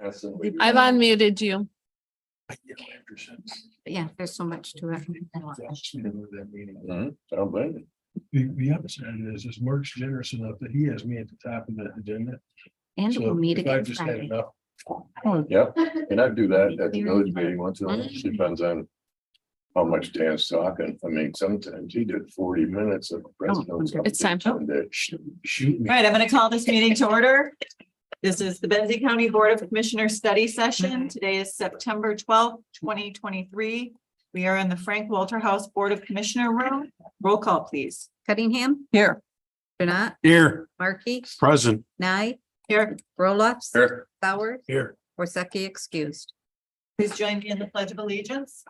I've unmuted you. Yeah, there's so much to it. The upside is Mark's generous enough that he has me at the top of the agenda. And we'll meet If I again just had Friday. enough. Yeah, and I do that at the village meeting once in a while. Depends on how much Dan's talking. I mean, sometimes he did 40 minutes of president's. It's time. Shoot me. All right, I'm going to call this meeting to order. This is the Benzie County Board of Commissioners study session. Today is September 12th, 2023. We are in the Frank Walter House Board of Commissioner room. Roll call, please. Cunningham, Here. Janat, Here, Markey, present. Nye, Here. Roloffs, Here. Bowers, Here. Worsakki excused. Please join me in the Pledge of Allegiance.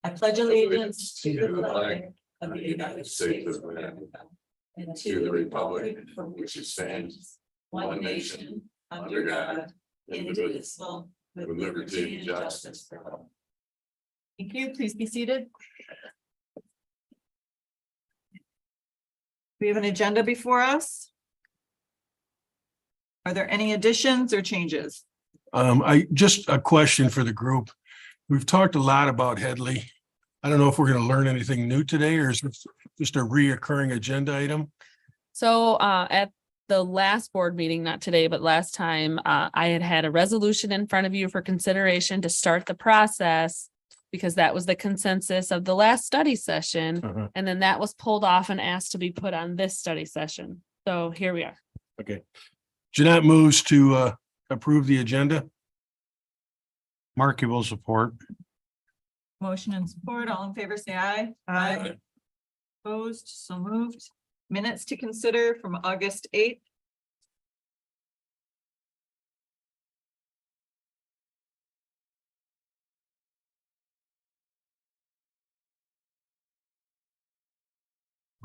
I pledge allegiance to the flag of the United States of America and to the republic for which it stands, one nation, under God, indivisible, with liberty and justice for all. Thank you. Please be seated. We have an agenda before us. Are there any additions or changes? Just a question for the group. We've talked a lot about Headley. I don't know if we're going to learn anything new today, or is it just a reoccurring agenda item? So at the last board meeting, not today, but last time, I had a resolution in front of you for consideration to start the process because that was the consensus of the last study session. And then that was pulled off and asked to be put on this study session. So here we are. Okay. Jeanette moves to approve the agenda. Markey will support. Motion and support. All in favor, say aye. Aye. Opposed, so moved. Minutes to consider from August 8th.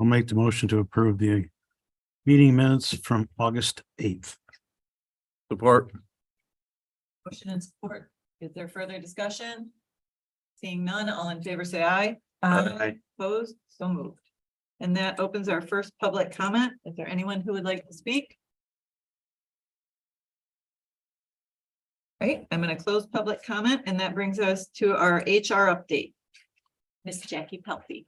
I'll make the motion to approve the meeting minutes from August 8th. Support. Motion and support. Is there further discussion? Seeing none, all in favor, say aye. Opposed, so moved. And that opens our first public comment. Is there anyone who would like to speak? Right, I'm going to close public comment, and that brings us to our HR update. Miss Jackie Pelfy.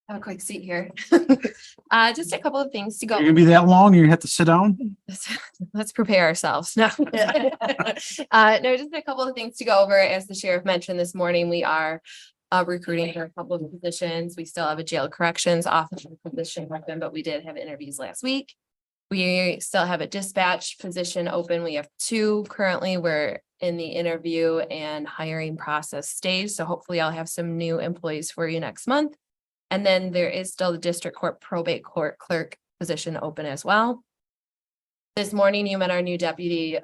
Have a quick seat here. Just a couple of things to go. You're gonna be that long, you have to sit down? Let's prepare ourselves. No. No, just a couple of things to go over. As the sheriff mentioned this morning, we are recruiting for a couple of positions. We still have a jail corrections officer position open, but we did have interviews last week. We still have a dispatch position open. We have 2 currently. We're in the interview and hiring process stage. So hopefully I'll have some new employees for you next month. And then there is still the district court probate court clerk position open as well. This morning you met our new deputy,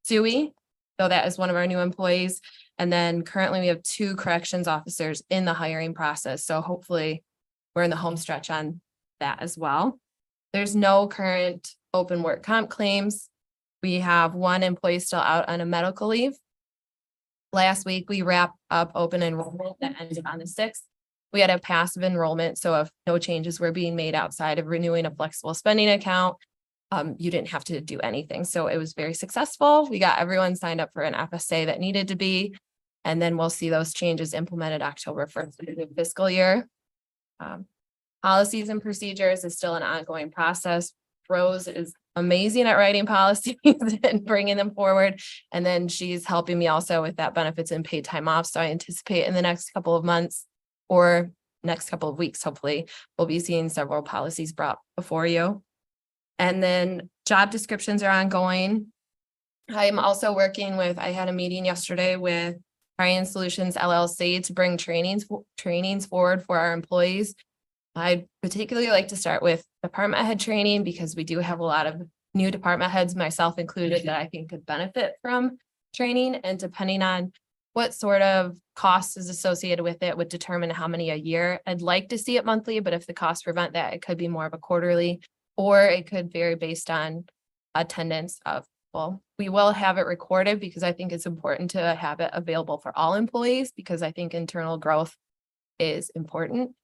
Suey. So that is one of our new employees. And then currently we have 2 corrections officers in the hiring process. So hopefully we're in the home stretch on that as well. There's no current open work comp claims. We have 1 employee still out on a medical leave. Last week, we wrapped up open enrollment that ended on the 6th. We had a passive enrollment, so if no changes were being made outside of renewing a flexible spending account, you didn't have to do anything. So it was very successful. We got everyone signed up for an FSA that needed to be, and then we'll see those changes implemented October 1st of the fiscal year. Policies and procedures is still an ongoing process. Rose is amazing at writing policies and bringing them forward. And then she's helping me also with that benefits and paid time off. So I anticipate in the next couple of months or next couple of weeks, hopefully, we'll be seeing several policies brought before you. And then job descriptions are ongoing. I'm also working with, I had a meeting yesterday with Ryan Solutions LLC to bring trainings forward for our employees. I'd particularly like to start with department head training because we do have a lot of new department heads, myself included, that I think could benefit from training, and depending on what sort of cost is associated with it would determine how many a year. I'd like to see it monthly, but if the costs prevent that, it could be more of a quarterly, or it could vary based on attendance of people. We will have it recorded because I think it's important to have it available for all employees because I think internal growth is important.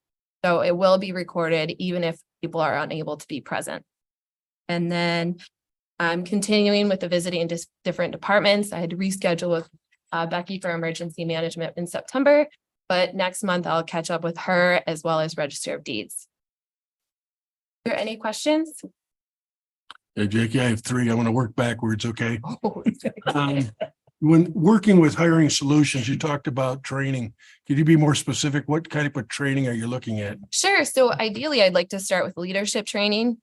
So it will be recorded even if people are unable to be present. And then I'm continuing with the visiting different departments. I had to reschedule with Becky for emergency management in September, but next month I'll catch up with her as well as Register of Deeds. Are there any questions? Hey, Jackie, I have three. I want to work backwards, okay? When working with hiring solutions, you talked about training. Could you be more specific? What type of training are you looking at? Sure. So ideally, I'd like to start with leadership training.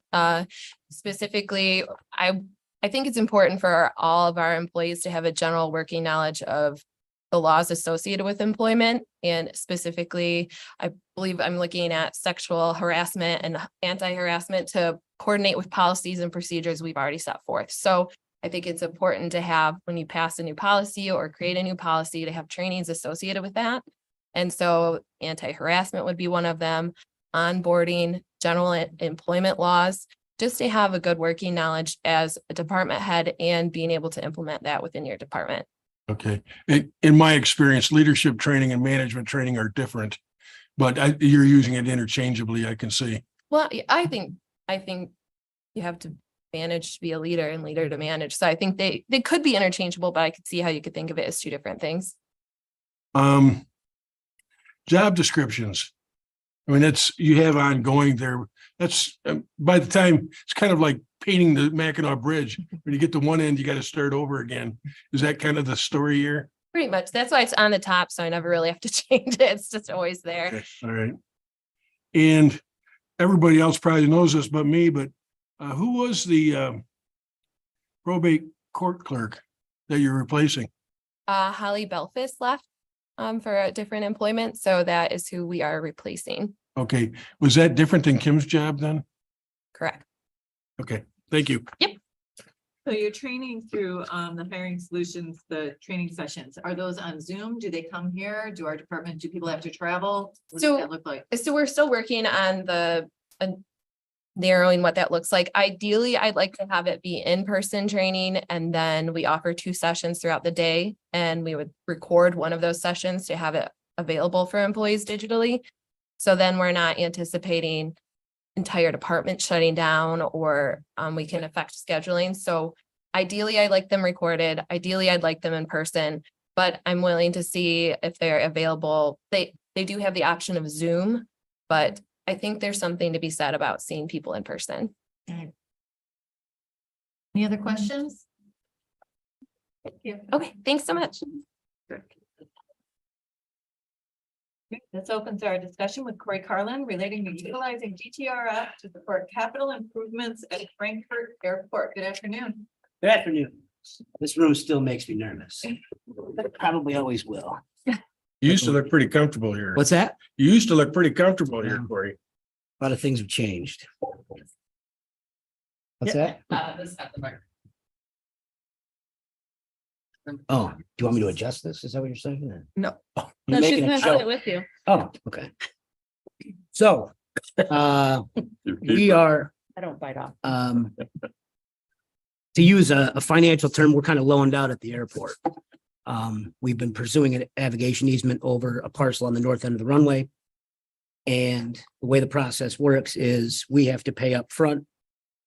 Specifically, I think it's important for all of our employees to have a general working knowledge of the laws associated with employment. And specifically, I believe I'm looking at sexual harassment and anti-harassment to coordinate with policies and procedures we've already set forth. So I think it's important to have, when you pass a new policy or create a new policy, to have trainings associated with that. And so anti-harassment would be one of them, onboarding, general employment laws, just to have a good working knowledge as a department head and being able to implement that within your department. Okay. In my experience, leadership training and management training are different, but you're using it interchangeably, I can see. Well, I think you have to manage to be a leader and leader to manage. So I think they could be interchangeable, but I could see how you could think of it as two different things. Job descriptions. I mean, you have ongoing there. That's by the time it's kind of like painting the Mackinac Bridge. When you get to one end, you got to start over again. Is that kind of the story here? Pretty much. That's why it's on the top. So I never really have to change it. It's just always there. Okay, all right. And everybody else probably knows this but me, but who was the probate court clerk that you're replacing? Holly Belfast left for a different employment. So that is who we are replacing. Okay. Was that different than Kim's job then? Correct. Okay, thank you. So you're training through the hiring solutions, the training sessions. Are those on Zoom? Do they come here? Do people have to travel? What So- does that look like? So we're still working on narrowing what that looks like. Ideally, I'd like to have it be in-person training, and then we offer 2 sessions throughout the day, and we would record one of those sessions to have it available for employees digitally. So then we're not anticipating entire department shutting down, or we can affect scheduling. So ideally, I like them recorded. Ideally, I'd like them in person, but I'm willing to see if they're available. They do have the option of Zoom, but I think there's something to be said about seeing people in person. Any other questions? Okay, thanks so much. Okay, this opens our discussion with Corey Carlin relating to utilizing DTRF to support capital improvements at Frankfurt Airport. Good afternoon. Good afternoon. This room still makes me nervous. Probably always will. You used to look pretty comfortable here. What's that? You used to look pretty comfortable here, Corey. A lot of things have changed. What's that? Oh, do you want me to adjust this? Is that what you're saying? or- No. Oh, No, you're she's making a gonna joke. sit with you. Oh, okay. So, we are, I don't bite off. to use a financial term, we're kind of loaned out at the airport. We've been pursuing a navigation easement over a parcel on the north end of the runway. And the way the process works is we have to pay up front,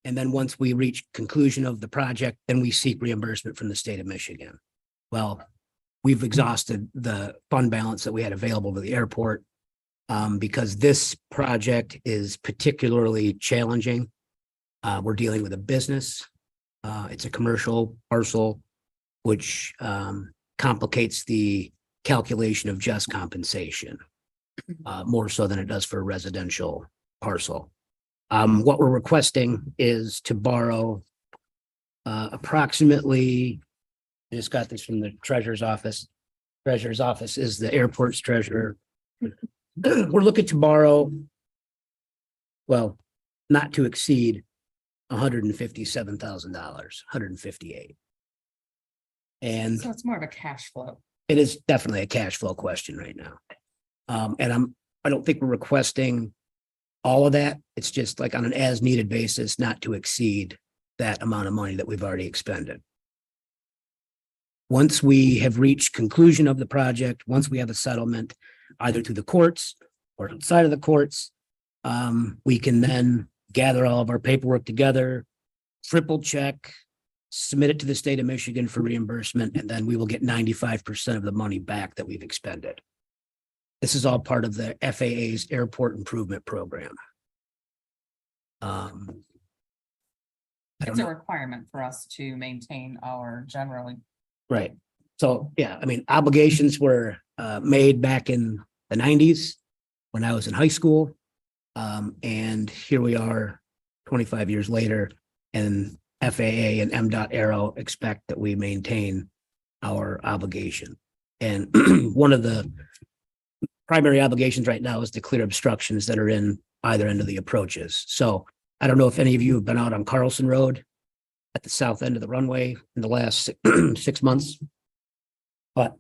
and then once we reach conclusion of the project, then we seek reimbursement from the state of Michigan. Well, we've exhausted the fund balance that we had available to the airport because this project is particularly challenging. We're dealing with a business. It's a commercial parcel, which complicates the calculation of just compensation more so than it does for a residential parcel. What we're requesting is to borrow approximately, I just got this from the treasurer's office. Treasurer's office is the airport's treasurer. We're looking to borrow, well, not to exceed $157,000, 158. And So it's more of a cash flow. it is definitely a cash flow question right now. And I don't think we're requesting all of that. It's just like on an as needed basis, not to exceed that amount of money that we've already expended. Once we have reached conclusion of the project, once we have a settlement, either through the courts or outside of the courts, We can then gather all of our paperwork together, triple check, submit it to the state of Michigan for reimbursement, and then we will get 95% of the money back that we've expended. This is all part of the FAA's Airport Improvement Program. I don't It's a know. requirement for us to maintain our generally. Right. So, yeah, I mean, obligations were made back in the 90s when I was in high school. And here we are 25 years later, and FAA and MDOT Aero expect that we maintain our obligation. And one of the primary obligations right now is to clear obstructions that are in either end of the approaches. So I don't know if any of you have been out on Carlson Road at the south end of the runway in the last 6 months. But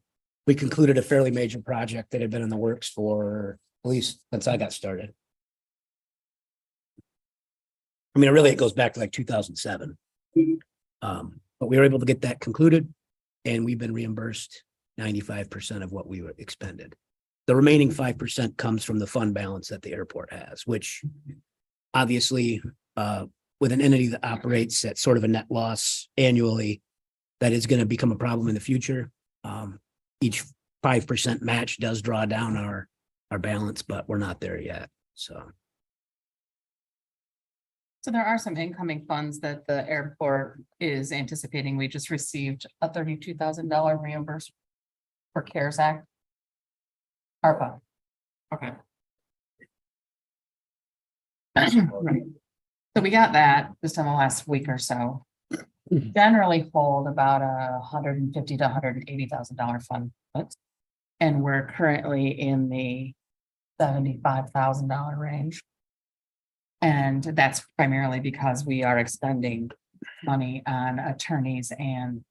we concluded a fairly major project that had been in the works for at least since I got started. I mean, really, it goes back to like 2007. But we were able to get that concluded, and we've been reimbursed 95% of what we expended. The remaining 5% comes from the fund balance that the airport has, which obviously, with an entity that operates at sort of a net loss annually, that is going to become a problem in the future. Each 5% match does draw down our balance, but we're not there yet. So there are some incoming funds that the airport is anticipating. We just received a $32,000 reimbursement for CARES Act. ARPA. Okay. Right. So we got that this time the last week or so. Generally hold about $150,000 to $180,000 fund. And we're currently in the $75,000 range. And that's primarily because we are expending money on attorneys and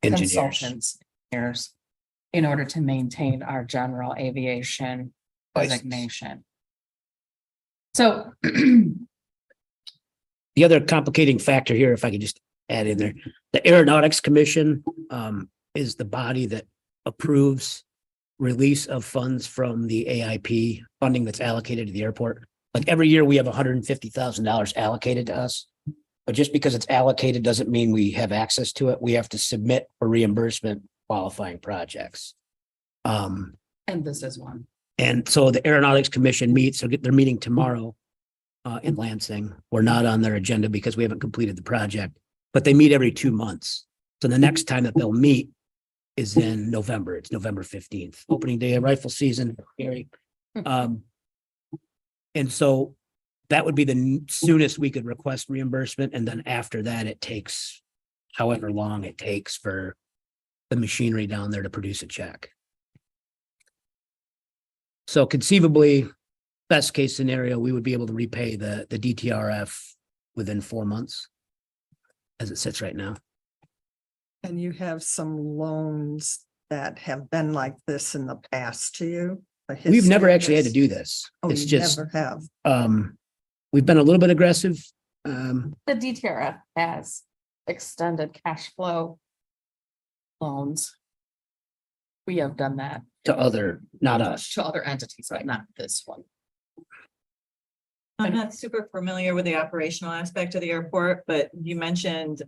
engineers. consultants engineers in order to maintain our general aviation designation. So The other complicating factor here, if I could just add in there, the Aeronautics Commission is the body that approves release of funds from the AIP funding that's allocated to the airport. Like every year we have $150,000 allocated to us, but just because it's allocated doesn't mean we have access to it. We have to submit for reimbursement qualifying projects. and this is one. And so the Aeronautics Commission meets, so they're meeting tomorrow in Lansing. We're not on their agenda because we haven't completed the project, but they meet every 2 months. So the next time that they'll meet is in November. It's November 15th, opening day of rifle season. Gary. And so that would be the soonest we could request reimbursement. And then after that, it takes however long it takes for the machinery down there to produce a check. So conceivably, best case scenario, we would be able to repay the DTRF within 4 months as it sits right now. And you have some loans that have been like this in the past to you? We've never actually had to do this. Oh, It's you just, never have. we've been a little bit aggressive. The DTRF has extended cash flow loans. We have done that To other, not us. to other entities, but not this one. I'm not super familiar with the operational aspect of the airport, but you mentioned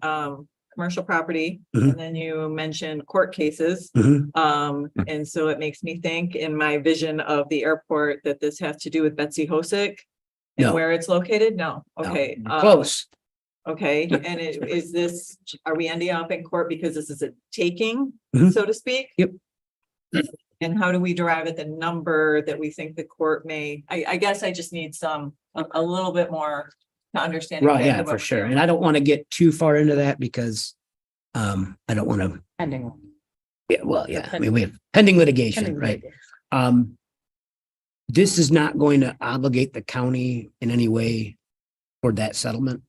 commercial property, Mhm. and then you mentioned court cases. Mhm. And so it makes me think in my vision of the airport that this has to do with Betsy Hosick and No. where it's located? No, No. okay. Close. Okay, and is this, are we ending up in court because this is a taking, Mhm. so to speak? Yep. And how do we derive at the number that we think the court may, I guess I just need a little bit more to understand. Right, exactly yeah, what for we're sure. doing. And I don't want to get too far into that because I don't want to, Pending. yeah, well, yeah, I mean, we have pending litigation, Pending right? This is not going to obligate the county in any way for that settlement.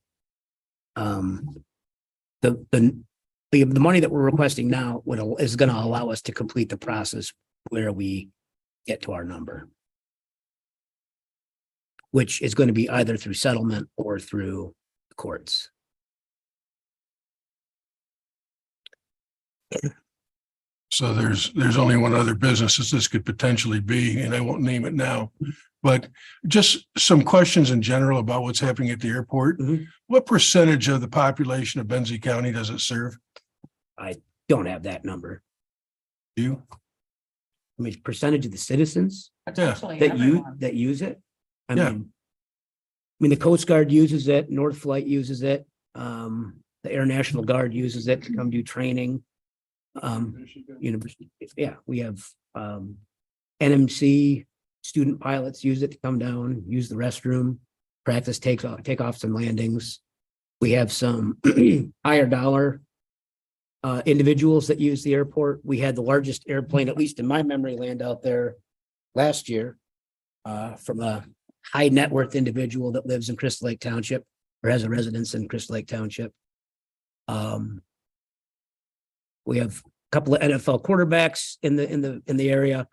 The money that we're requesting now is going to allow us to complete the process where we get to our number, which is going to be either through settlement or through the courts. So there's only one other business that this could potentially be, and I won't name it now. But just some questions in general about what's happening at the airport. Mhm. What percentage of the population of Benzie County does it serve? Don't have that number. You? I mean, percentage of the citizens Potentially that everyone. use it. I Yeah. mean, the Coast Guard uses it, North Flight uses it, the Air National Guard uses it to come do training. University, yeah, we have, NMC student pilots use it to come down, use the restroom, practice takeoffs and landings. We have some higher dollar individuals that use the airport. We had the largest airplane, at least in my memory, land out there last year from a high net worth individual that lives in Crystal Lake Township or has a residence in Crystal Lake Township. We have a couple of NFL quarterbacks in the area.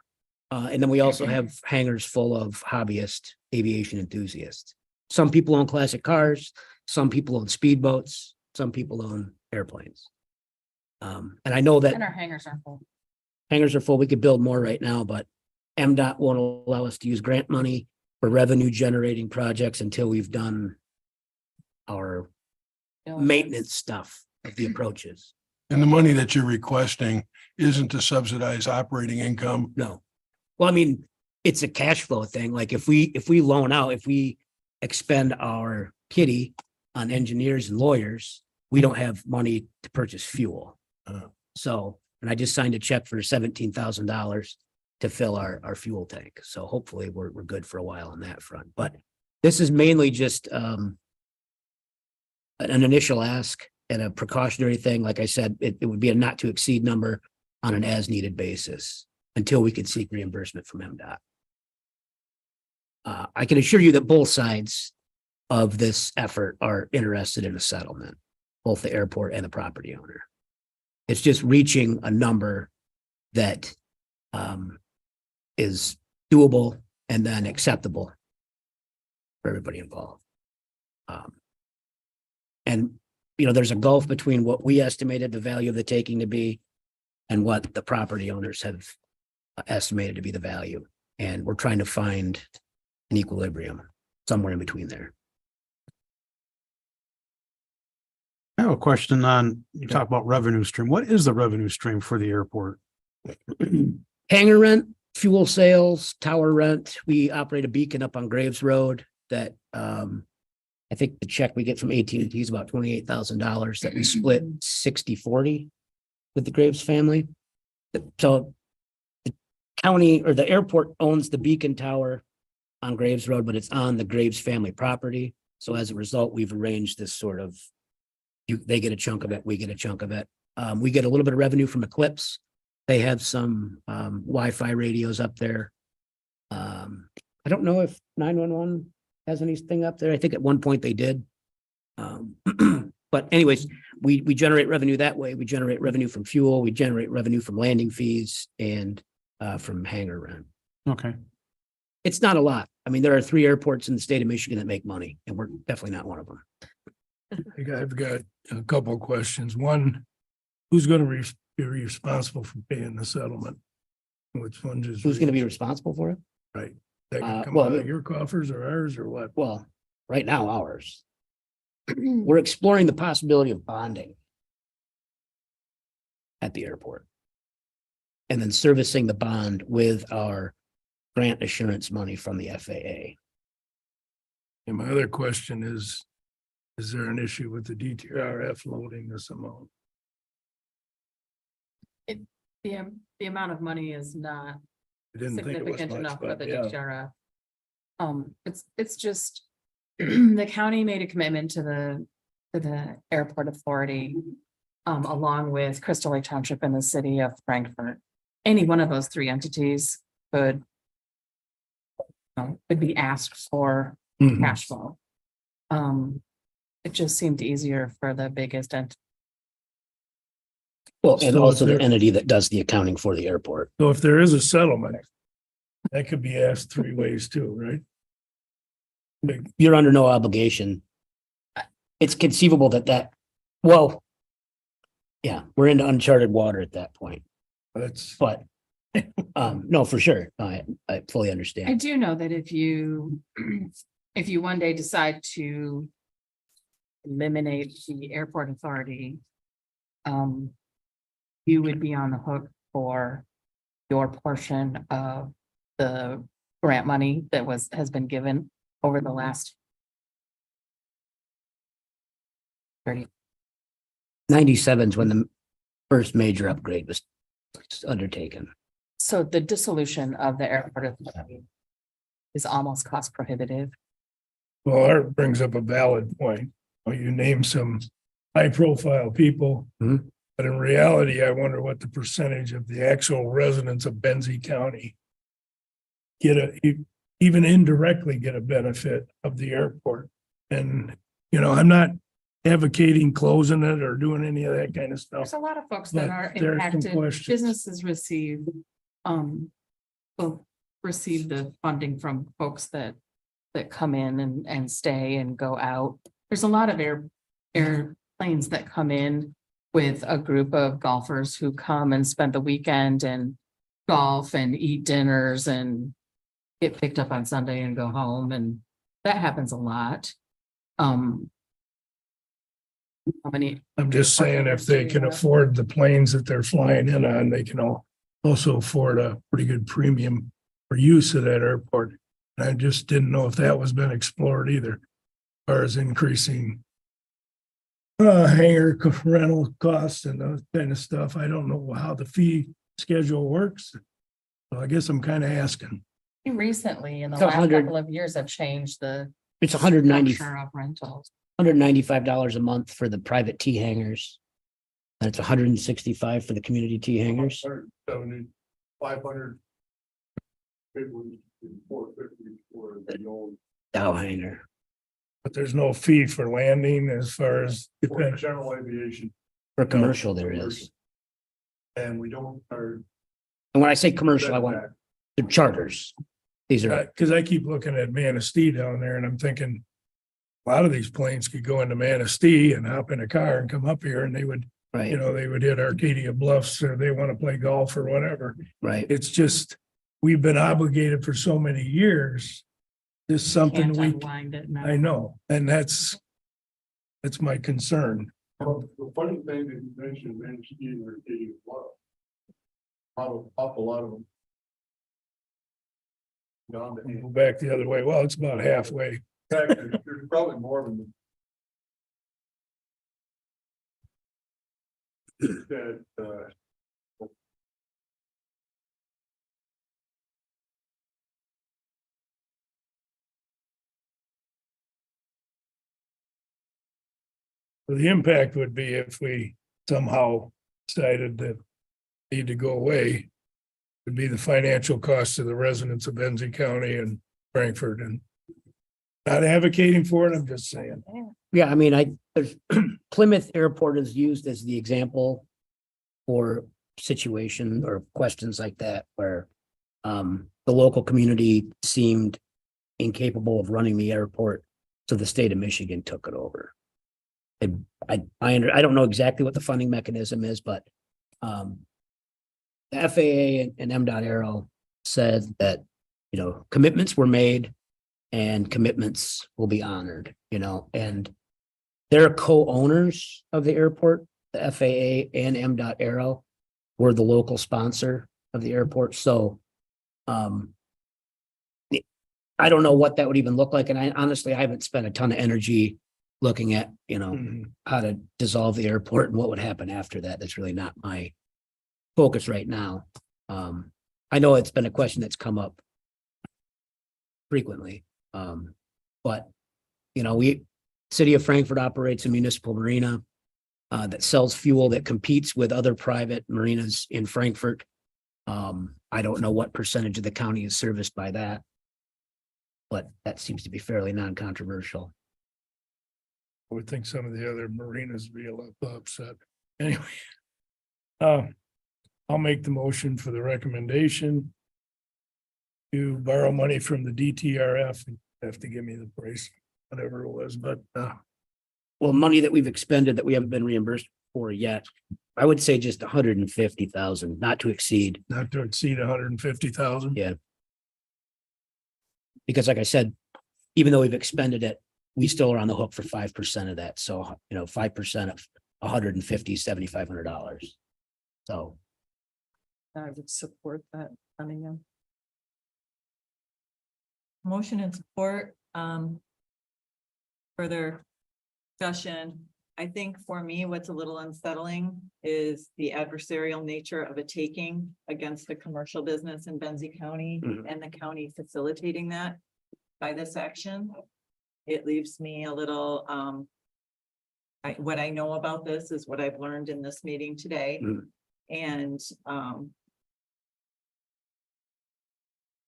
And then we also have hangars full of hobbyist aviation enthusiasts. Some people own classic cars, some people own speedboats, some people own airplanes. And I know that And our hangars are full. hangars are full. We could build more right now, but MDOT won't allow us to use grant money for revenue generating projects until we've done our maintenance stuff of the approaches. And the money that you're requesting isn't to subsidize operating income. No. Well, I mean, it's a cash flow thing. Like if we loan out, if we expend our kitty on engineers and lawyers, we don't have money to purchase fuel. So, and I just signed a check for $17,000 to fill our fuel tank. So hopefully we're good for a while on that front. But this is mainly just an initial ask and a precautionary thing. Like I said, it would be a not to exceed number on an as needed basis until we could seek reimbursement from MDOT. I can assure you that both sides of this effort are interested in a settlement, both the airport and the property owner. It's just reaching a number that is doable and then acceptable for everybody involved. And, you know, there's a gulf between what we estimated the value of the taking to be and what the property owners have estimated to be the value. And we're trying to find an equilibrium somewhere in between there. I have a question on, you talk about revenue stream. What is the revenue stream for the airport? Hangar rent, fuel sales, tower rent. We operate a beacon up on Graves Road that I think the check we get from AT&T is about $28,000 that we split 60-40 with the Graves family. So the county or the airport owns the beacon tower on Graves Road, but it's on the Graves family property. So as a result, we've arranged this sort of, they get a chunk of it, we get a chunk of it. We get a little bit of revenue from Eclipse. They have some Wi-Fi radios up there. I don't know if 911 has anything up there. I think at one point they did. But anyways, we generate revenue that way. We generate revenue from fuel. We generate revenue from landing fees and from hangar rent. Okay. It's not a lot. I mean, there are 3 airports in the state of Michigan that make money, and we're definitely not one of them. I've got a couple of questions. One, who's going to be responsible for paying the settlement? Which funds is? Who's going to be responsible for it? Right. That can come well, out of your coffers or ours or what? Well, right now, ours. We're exploring the possibility of bonding at the airport and then servicing the bond with our grant assurance money from the FAA. And my other question is there an issue with the DTRF loading this amount? The amount of money is not I didn't think it was significant much, enough for but the yeah. DTRF. It's just, the county made a commitment to the airport authority, along with Crystal Lake Township and the city of Frankfurt. Any one of those 3 entities could be asked for Mhm. cash flow. It just seemed easier for the biggest entity. Well, and So also the there- entity that does the accounting for the airport. So if there is a settlement, that could be asked 3 ways too, right? You're under no obligation. It's conceivable that, well, yeah, we're into uncharted water at that point. That's, but no, for sure. I fully I understand. do know that if you, if you one day decide to eliminate the airport authority, you would be on the hook for your portion of the grant money that has been given over the last 30. 97 is when the first major upgrade was undertaken. So the dissolution of the airport authority is almost cost prohibitive. well, Art brings up a valid point. Well, you name some high profile people. Mhm. But in reality, I wonder what the percentage of the actual residents of Benzie County even indirectly get a benefit of the airport. And, I'm not advocating closing it or doing any of that kind of stuff. There's a lot of folks that But are there are some impacted. questions. Businesses receive, will receive the funding from folks that come in and stay and go out. There's a lot of airplanes that come in with a group of golfers who come and spend the weekend and golf and eat dinners and get picked up on Sunday and go home, and that happens a lot. How many? I'm just saying if they can afford the planes that they're flying in on, they can also afford a pretty good premium for use of that airport. And I just didn't know if that was been explored either, as far as increasing hangar rental costs and that kind of stuff. I don't know how the fee schedule works. So I guess I'm kind of asking. Recently, in the It's a last 100 couple of years, have changed the It's $195 structure of rentals. a month for the private T hangars. And it's $165 for the community T hangars. 500. 450 for the old. Dow hangar. But there's no fee for landing as far as. General aviation, For commercial, there is. and we don't, And when I say commercial, I want the charters. These are, Cause I keep looking at Manistee down there and I'm thinking. A lot of these planes could go into Manistee and hop in a car and come up here and they would, right, they would hit Arcadia Bluffs or they want to play golf or whatever. right. It's just, we've been obligated for so many years. This is something Can't we, unwind it now. I know, and that's my concern. well, the funny thing that you mentioned, Manistee and Arcadia Bluff. Up a lot of them. Gone to Go back the other way. Well, it's about halfway. there's probably more than. That, The impact would be if we somehow decided that need to go away. Would be the financial cost to the residents of Benzie County and Frankfurt, and not advocating for it, I'm just saying. Yeah, I mean, there's Plymouth Airport is used as the example for situation or questions like that where the local community seemed incapable of running the airport, so the state of Michigan took it over. And I don't know exactly what the funding mechanism is, but the FAA and M.Aero said that, commitments were made and commitments will be honored, and they're co-owners of the airport. The FAA and M.Aero were the local sponsor of the airport. So I don't know what that would even look like. And I haven't spent a ton of energy looking at, how to dissolve the airport and what would happen after that. That's really not my focus right now. I know it's been a question that's come up frequently. But City of Frankfurt operates a municipal marina that sells fuel that competes with other private marinas in Frankfurt. I don't know what percentage of the county is serviced by that, but that seems to be fairly non-controversial. I would think some of the other marinas would be a lot upset. Anyway. I'll make the motion for the recommendation. To borrow money from the DTRF, you have to give me the price, whatever it was, but Well, money that we've expended that we haven't been reimbursed for yet I would say just 150,000, not to exceed. Not to exceed 150,000. Yeah. Because like I said, even though we've expended it, we still are on the hook for 5% of that. So, 5% of 150, $7,500. So I would support that coming in. Motion and support, further discussion. I think for me, what's a little unsettling is the adversarial nature of a taking against a commercial business in Benzie County Mhm. and the county facilitating that by this action. It leaves me a little, what I know about this is what I've learned in this meeting today. Mhm. And,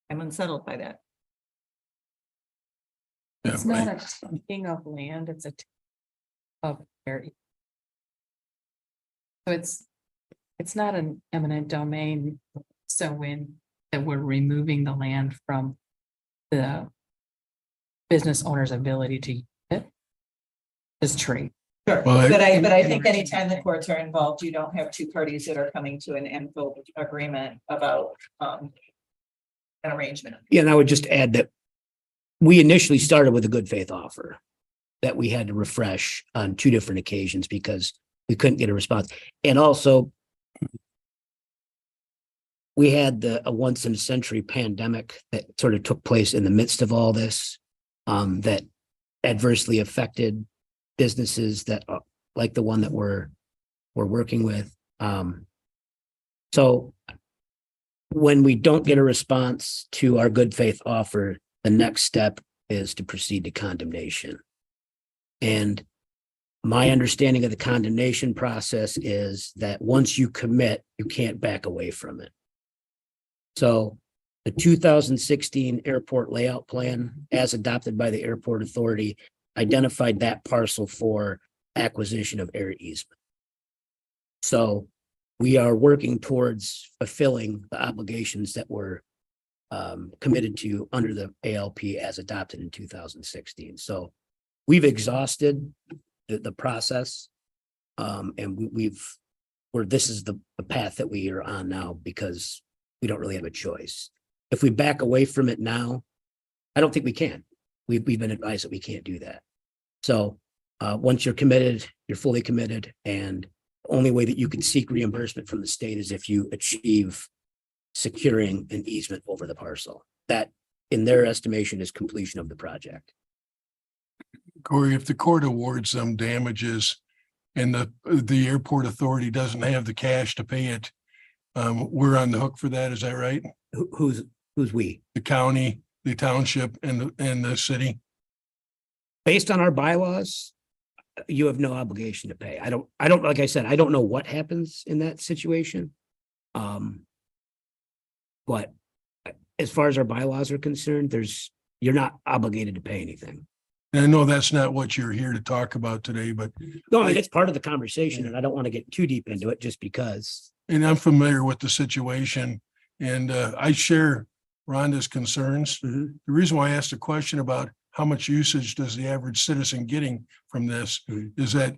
I'm unsettled by that. Yeah, It's not a taking of land, it's a of area. So it's not an eminent domain. So that we're removing the land from the business owner's ability to use it. This tree. Sure, Well, I- but I think anytime the courts are involved, you don't have two parties that are coming to an amicable agreement about, an arrangement. yeah, and I would just add that we initially started with a good faith offer that we had to refresh on 2 different occasions because we couldn't get a response. And also we had a once in a century pandemic that sort of took place in the midst of all this, that adversely affected businesses that like the one that we're working with. So when we don't get a response to our good faith offer, the next step is to proceed to condemnation. And my understanding of the condemnation process is that once you commit, you can't back away from it. So the 2016 airport layout plan, as adopted by the airport authority, identified that parcel for acquisition of air easement. So we are working towards fulfilling the obligations that were committed to under the ALP as adopted in 2016. So we've exhausted the process. And this is the path that we are on now because we don't really have a choice. If we back away from it now, I don't think we can. We've been advised that we can't do that. So once you're committed, you're fully committed. And the only way that you can seek reimbursement from the state is if you achieve securing an easement over the parcel. That, in their estimation, is completion of the project. Corey, if the court awards them damages and the airport authority doesn't have the cash to pay it, we're on the hook for that. Is that right? Who's we? The county, the township and the city? Based on our bylaws, you have no obligation to pay. I don't, like I said, I don't know what happens in that situation. But as far as our bylaws are concerned, you're not obligated to pay anything. And I know that's not what you're here to talk about today, but No, I mean, it's part of the conversation and I don't want to get too deep into it just because. and I'm familiar with the situation and I share Rhonda's concerns. Mhm. The reason why I asked the question about how much usage does the average citizen getting from this is that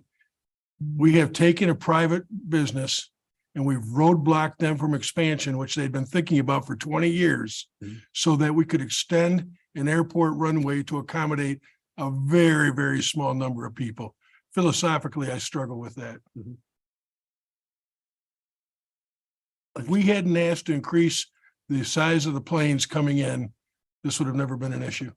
we have taken a private business and we've roadblocked them from expansion, which they've been thinking about for 20 years, so that we could extend an airport runway to accommodate a very, very small number of people. Philosophically, I struggle with that. Mhm. If we hadn't asked to increase the size of the planes coming in, this would have never been an issue.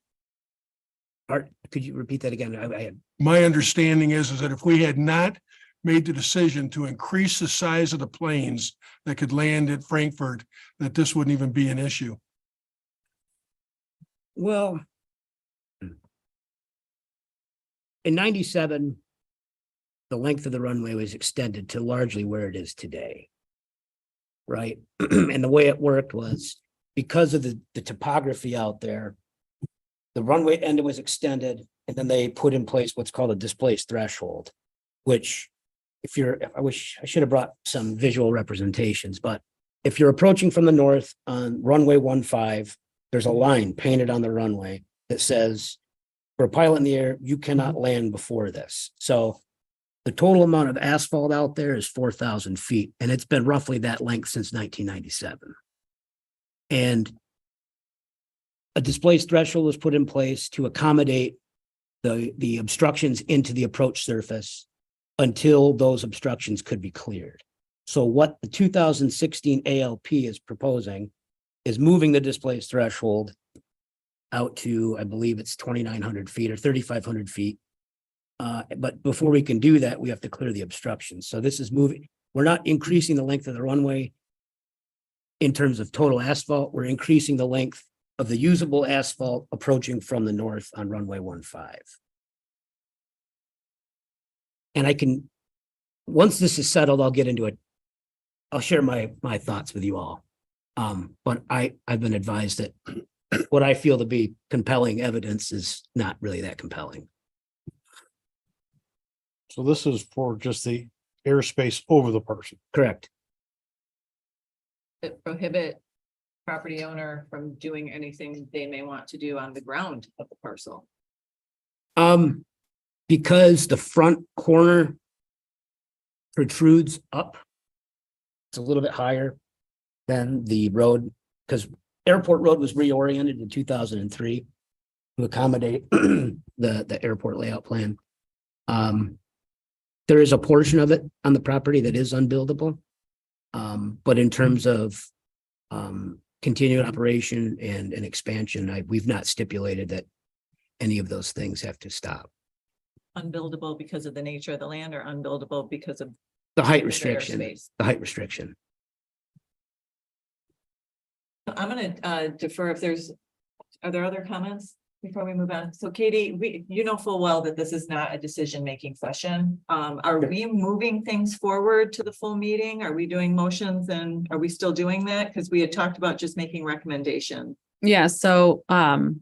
Art, could you repeat that again? I had, My understanding is that if we had not made the decision to increase the size of the planes that could land at Frankfurt, that this wouldn't even be an issue. well, in 97, the length of the runway was extended to largely where it is today. Right? And the way it worked was because of the topography out there, the runway end was extended and then they put in place what's called a displaced threshold, which I wish I should have brought some visual representations, but if you're approaching from the north on runway 15, there's a line painted on the runway that says, for a pilot in the air, you cannot land before this. So The total amount of asphalt out there is 4,000 feet, and it's been roughly that length since 1997. And a displaced threshold was put in place to accommodate the obstructions into the approach surface until those obstructions could be cleared. So what the 2016 ALP is proposing is moving the displaced threshold out to, I believe it's 2,900 feet or 3,500 feet. But before we can do that, we have to clear the obstructions. So this is moving. We're not increasing the length of the runway in terms of total asphalt. We're increasing the length of the usable asphalt approaching from the north on runway 15. And I can, once this is settled, I'll get into it. I'll share my thoughts with you all. But I've been advised that what I feel to be compelling evidence is not really that compelling. So this is for just the airspace over the parcel. Correct. That prohibit property owner from doing anything they may want to do on the ground of the parcel. Because the front corner protrudes up, it's a little bit higher than the road, because Airport Road was reoriented in 2003 to accommodate the airport layout plan. There is a portion of it on the property that is unbuildable. But in terms of continued operation and expansion, we've not stipulated that any of those things have to stop. Unbuildable because of the nature of the land, or unbuildable because of The height the restriction, airspace? the height restriction. I'm gonna defer if are there other comments before we move on? So Katie, you know full well that this is not a decision-making session. Are we moving things forward to the full meeting? Are we doing motions, and are we still doing that? Because we had talked about just making recommendations. Yeah, so you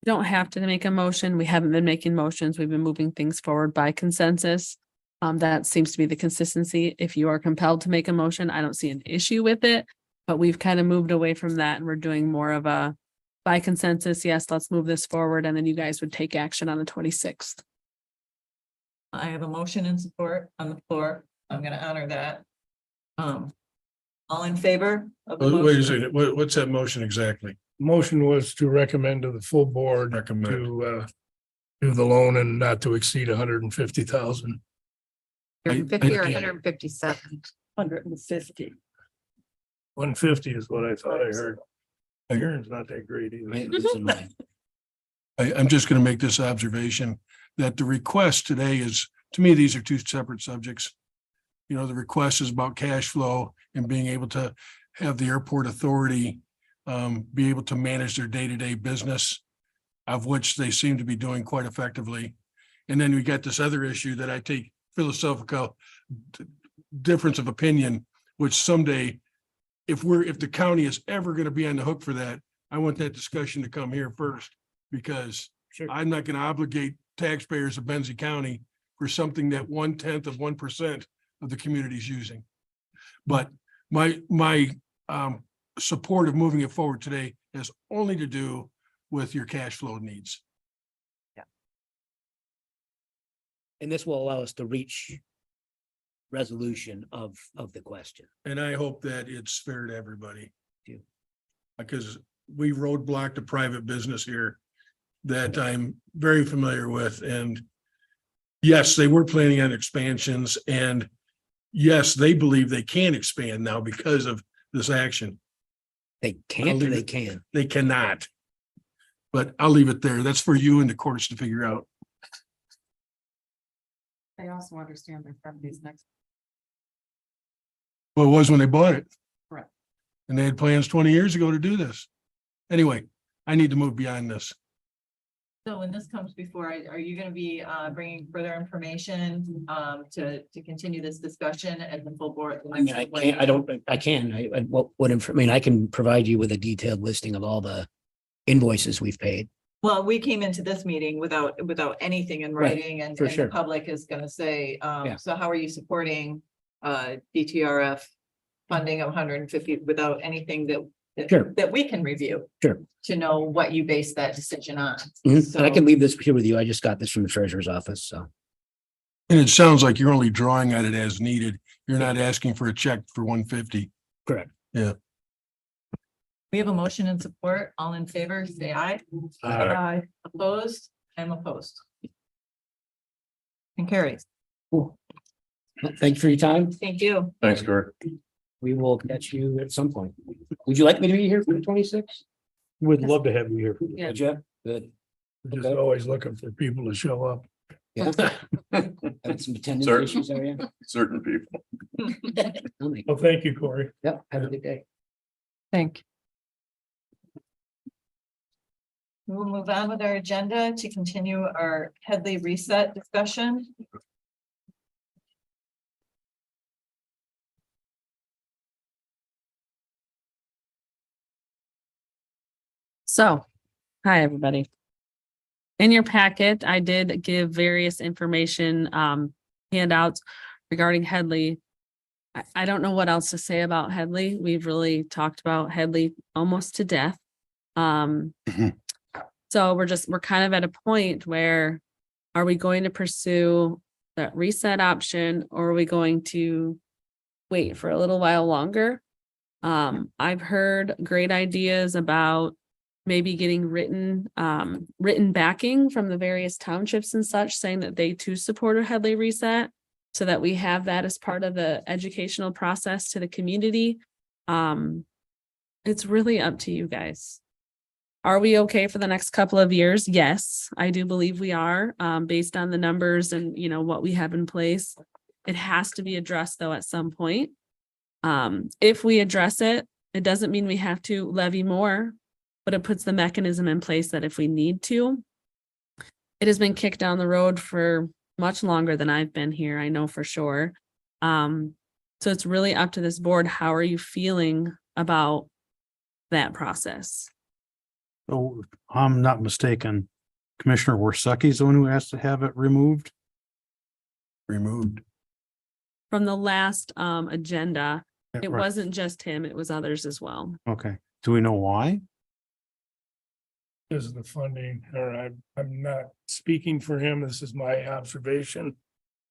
don't have to make a motion. We haven't been making motions. We've been moving things forward by consensus. That seems to be the consistency. If you are compelled to make a motion, I don't see an issue with it, but we've kind of moved away from that and we're doing more of a by consensus. Yes, let's move this forward. And then you guys would take action on the 26th. I have a motion and support on the floor. I'm gonna honor that. All in favor of the Wait a motion? second, what's that motion exactly? Motion was to recommend to the full board Recommend. to do the loan and not to exceed 150,000. 150 or I- 157? 150. 150 is what I thought I heard. My hearing's not that great either. Right, this is mine. I'm just gonna make this observation that the request today is, to me, these are two separate subjects. You know, the request is about cash flow and being able to have the airport authority be able to manage their day-to-day business, of which they seem to be doing quite effectively. And then we got this other issue that I take philosophical difference of opinion, which someday, if the county is ever going to be on the hook for that, I want that discussion to come here first, because Sure. I'm not going to obligate taxpayers of Benzie County for something that 1/10 of 1% of the community is using. But my support of moving it forward today has only to do with your cash flow needs. And this will allow us to reach resolution of the question. And I hope that it's fair to everybody. Yeah. Because we roadblocked a private business here that I'm very familiar with, and yes, they were planning on expansions, and yes, they believe they can expand now because of this action. They can't, or leave they it. can. They cannot. But I'll leave it there. That's for you and the courts to figure out. They also understand their properties next. Well, it was when they bought it. Correct. And they had plans 20 years ago to do this. Anyway, I need to move beyond this. So when this comes before, are you gonna be bringing further information to continue this discussion at the full board? I mean, I can provide you with a detailed listing of all the invoices we've paid. Well, we came into this meeting without anything in Right, writing, and for the sure. public is gonna say, Yeah. so how are you supporting DTRF funding of 150 without anything Sure. that we can review? Sure. To know what you base that decision on. Mhm. So- And I can leave this here with you. I just got this from the treasurer's office, so. And it sounds like you're only drawing on it as needed. You're not asking for a check for 150. Correct. We have a motion and support. All in favor, say aye. Aye. Opposed? I'm opposed. And carries. Cool. Well, thank you for your time. Thank you. Thanks, Kurt. We will catch you at some point. Would you like me to be here for the 26th? Would love to have you here. Yeah. Would you? Good. We're just Okay. always looking for people to show up. Yeah. Having some attendance Certain. issues, are you? Certain people. Well, thank you, Corey. Yep, have a good day. Thank We will move on with our agenda to continue our Headley reset discussion. So, hi, everybody. In your packet, I did give various information, handouts regarding Headley. I don't know what else to say about Headley. We've really talked about Headley almost to death. So we're kind of at a point where, are we going to pursue that reset option, or are we going to wait for a little while longer? I've heard great ideas about maybe getting written backing from the various townships and such, saying that they too support a Headley reset, so that we have that as part of the educational process to the community. It's really up to you guys. Are we okay for the next couple of years? Yes, I do believe we are, based on the numbers and, what we have in place. It has to be addressed though at some point. If we address it, it doesn't mean we have to levy more, but it puts the mechanism in place that if we need to. It has been kicked down the road for much longer than I've been here, I know for sure. So it's really up to this board. How are you feeling about that process? So I'm not mistaken. Commissioner Worsacki is the one who asked to have it removed. Removed. From the last agenda, it Right. wasn't just him, it was others as well. Okay. Do we know why? Is the funding, or I'm not speaking for him, this is my observation,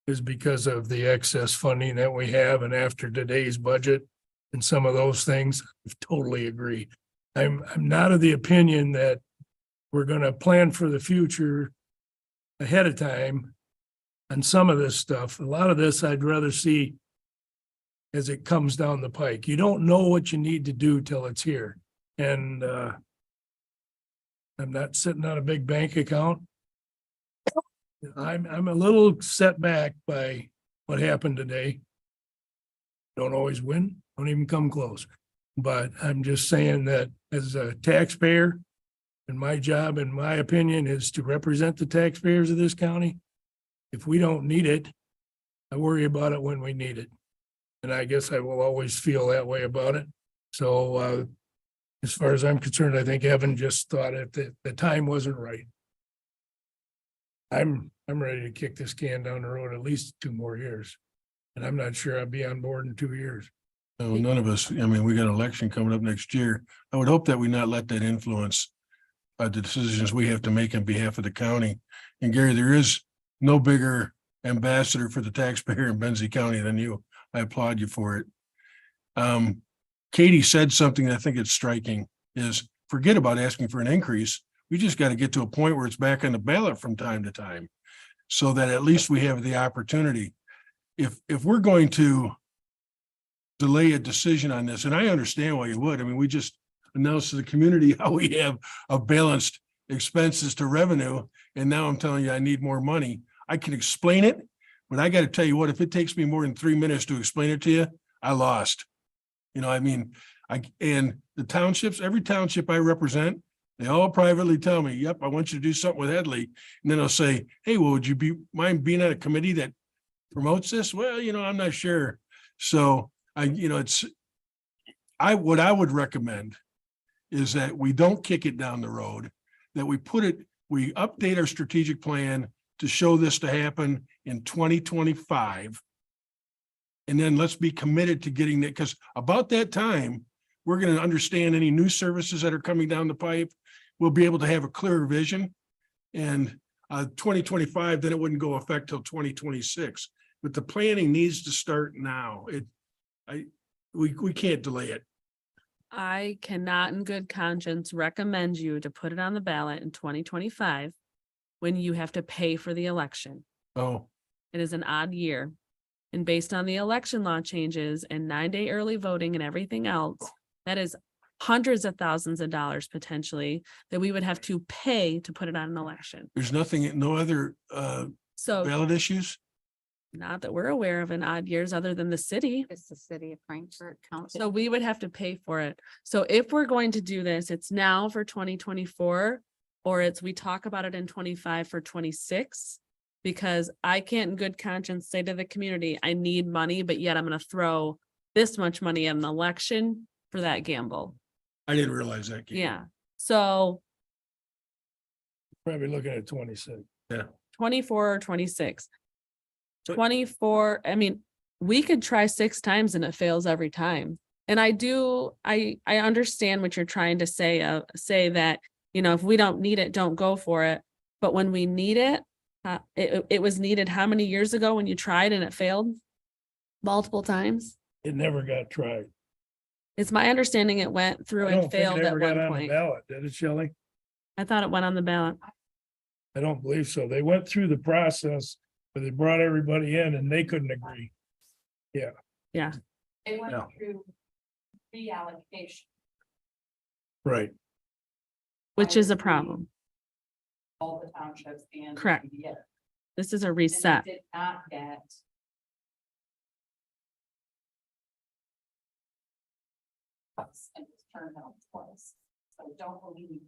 is because of the excess funding that we have, and after today's budget and some of those things, I totally agree. I'm not of the opinion that we're gonna plan for the future ahead of time on some of this stuff. A lot of this I'd rather see as it comes down the pike. You don't know what you need to do till it's here. And I'm not sitting on a big bank account. I'm a little set back by what happened today. Don't always win, don't even come close. But I'm just saying that as a taxpayer, and my job, in my opinion, is to represent the taxpayers of this county. If we don't need it, I worry about it when we need it. And I guess I will always feel that way about it. So as far as I'm concerned, I think Evan just thought the time wasn't right. I'm ready to kick this can down the road at least 2 more years. And I'm not sure I'll be on board in 2 years. No, none of us. I mean, we got an election coming up next year. I would hope that we not let that influence the decisions we have to make on behalf of the county. And Gary, there is no bigger ambassador for the taxpayer in Benzie County than you. I applaud you for it. Katie said something that I think it's striking, is forget about asking for an increase. We just got to get to a point where it's back on the ballot from time to time, so that at least we have the opportunity. If we're going to delay a decision on this, and I understand why you would. I mean, we just announced to the community how we have a balanced expenses to revenue, and now I'm telling you I need more money. I can explain it, but I got to tell you what, if it takes me more than 3 minutes to explain it to you, I lost. I mean, and the townships, every township I represent, they all privately tell me, yep, I want you to do something with Headley. And then I'll say, hey, well, would you mind being on a committee that promotes this? Well, I'm not sure. So what I would recommend is that we don't kick it down the road, that we update our strategic plan to show this to happen in 2025. And then let's be committed to getting that, because about that time, we're going to understand any new services that are coming down the pipe. We'll be able to have a clearer vision. And 2025, then it wouldn't go effect till 2026. But the planning needs to start now. We can't delay it. I cannot in good conscience recommend you to put it on the ballot in 2025 when you have to pay for the election. Oh, It is an odd year. And based on the election law changes and 9-day early voting and everything else, that is hundreds of thousands of dollars potentially that we would have to pay to put it on an election. there's nothing, no other So ballot issues? not that we're aware of in odd years other than the city. It's the city of Frankfurt County. So we would have to pay for it. So if we're going to do this, it's now for 2024, or we talk about it in 25 for 26. Because I can't in good conscience say to the community, I need money, but yet I'm gonna throw this much money at an election for that gamble. I didn't realize that. Yeah, so Probably looking at 26. 24 or 26. So- 24, I mean, we could try 6 times and it fails every time. And I understand what you're trying to say that, if we don't need it, don't go for it. But when we need it, it was needed how many years ago when you tried and it failed multiple times? It never got tried. It's my understanding it went through I and don't think failed it at ever got one on the point. ballot, did it, Shelley? I thought it went on the ballot. I don't believe so. They went through the process, but they brought everybody in and they couldn't agree. Yeah, It went Yeah. through reallocation. Right. which is a problem. All the townships and. Correct. PDA. This is a And reset. they did not get. Cuts and was turned out twice. So don't believe.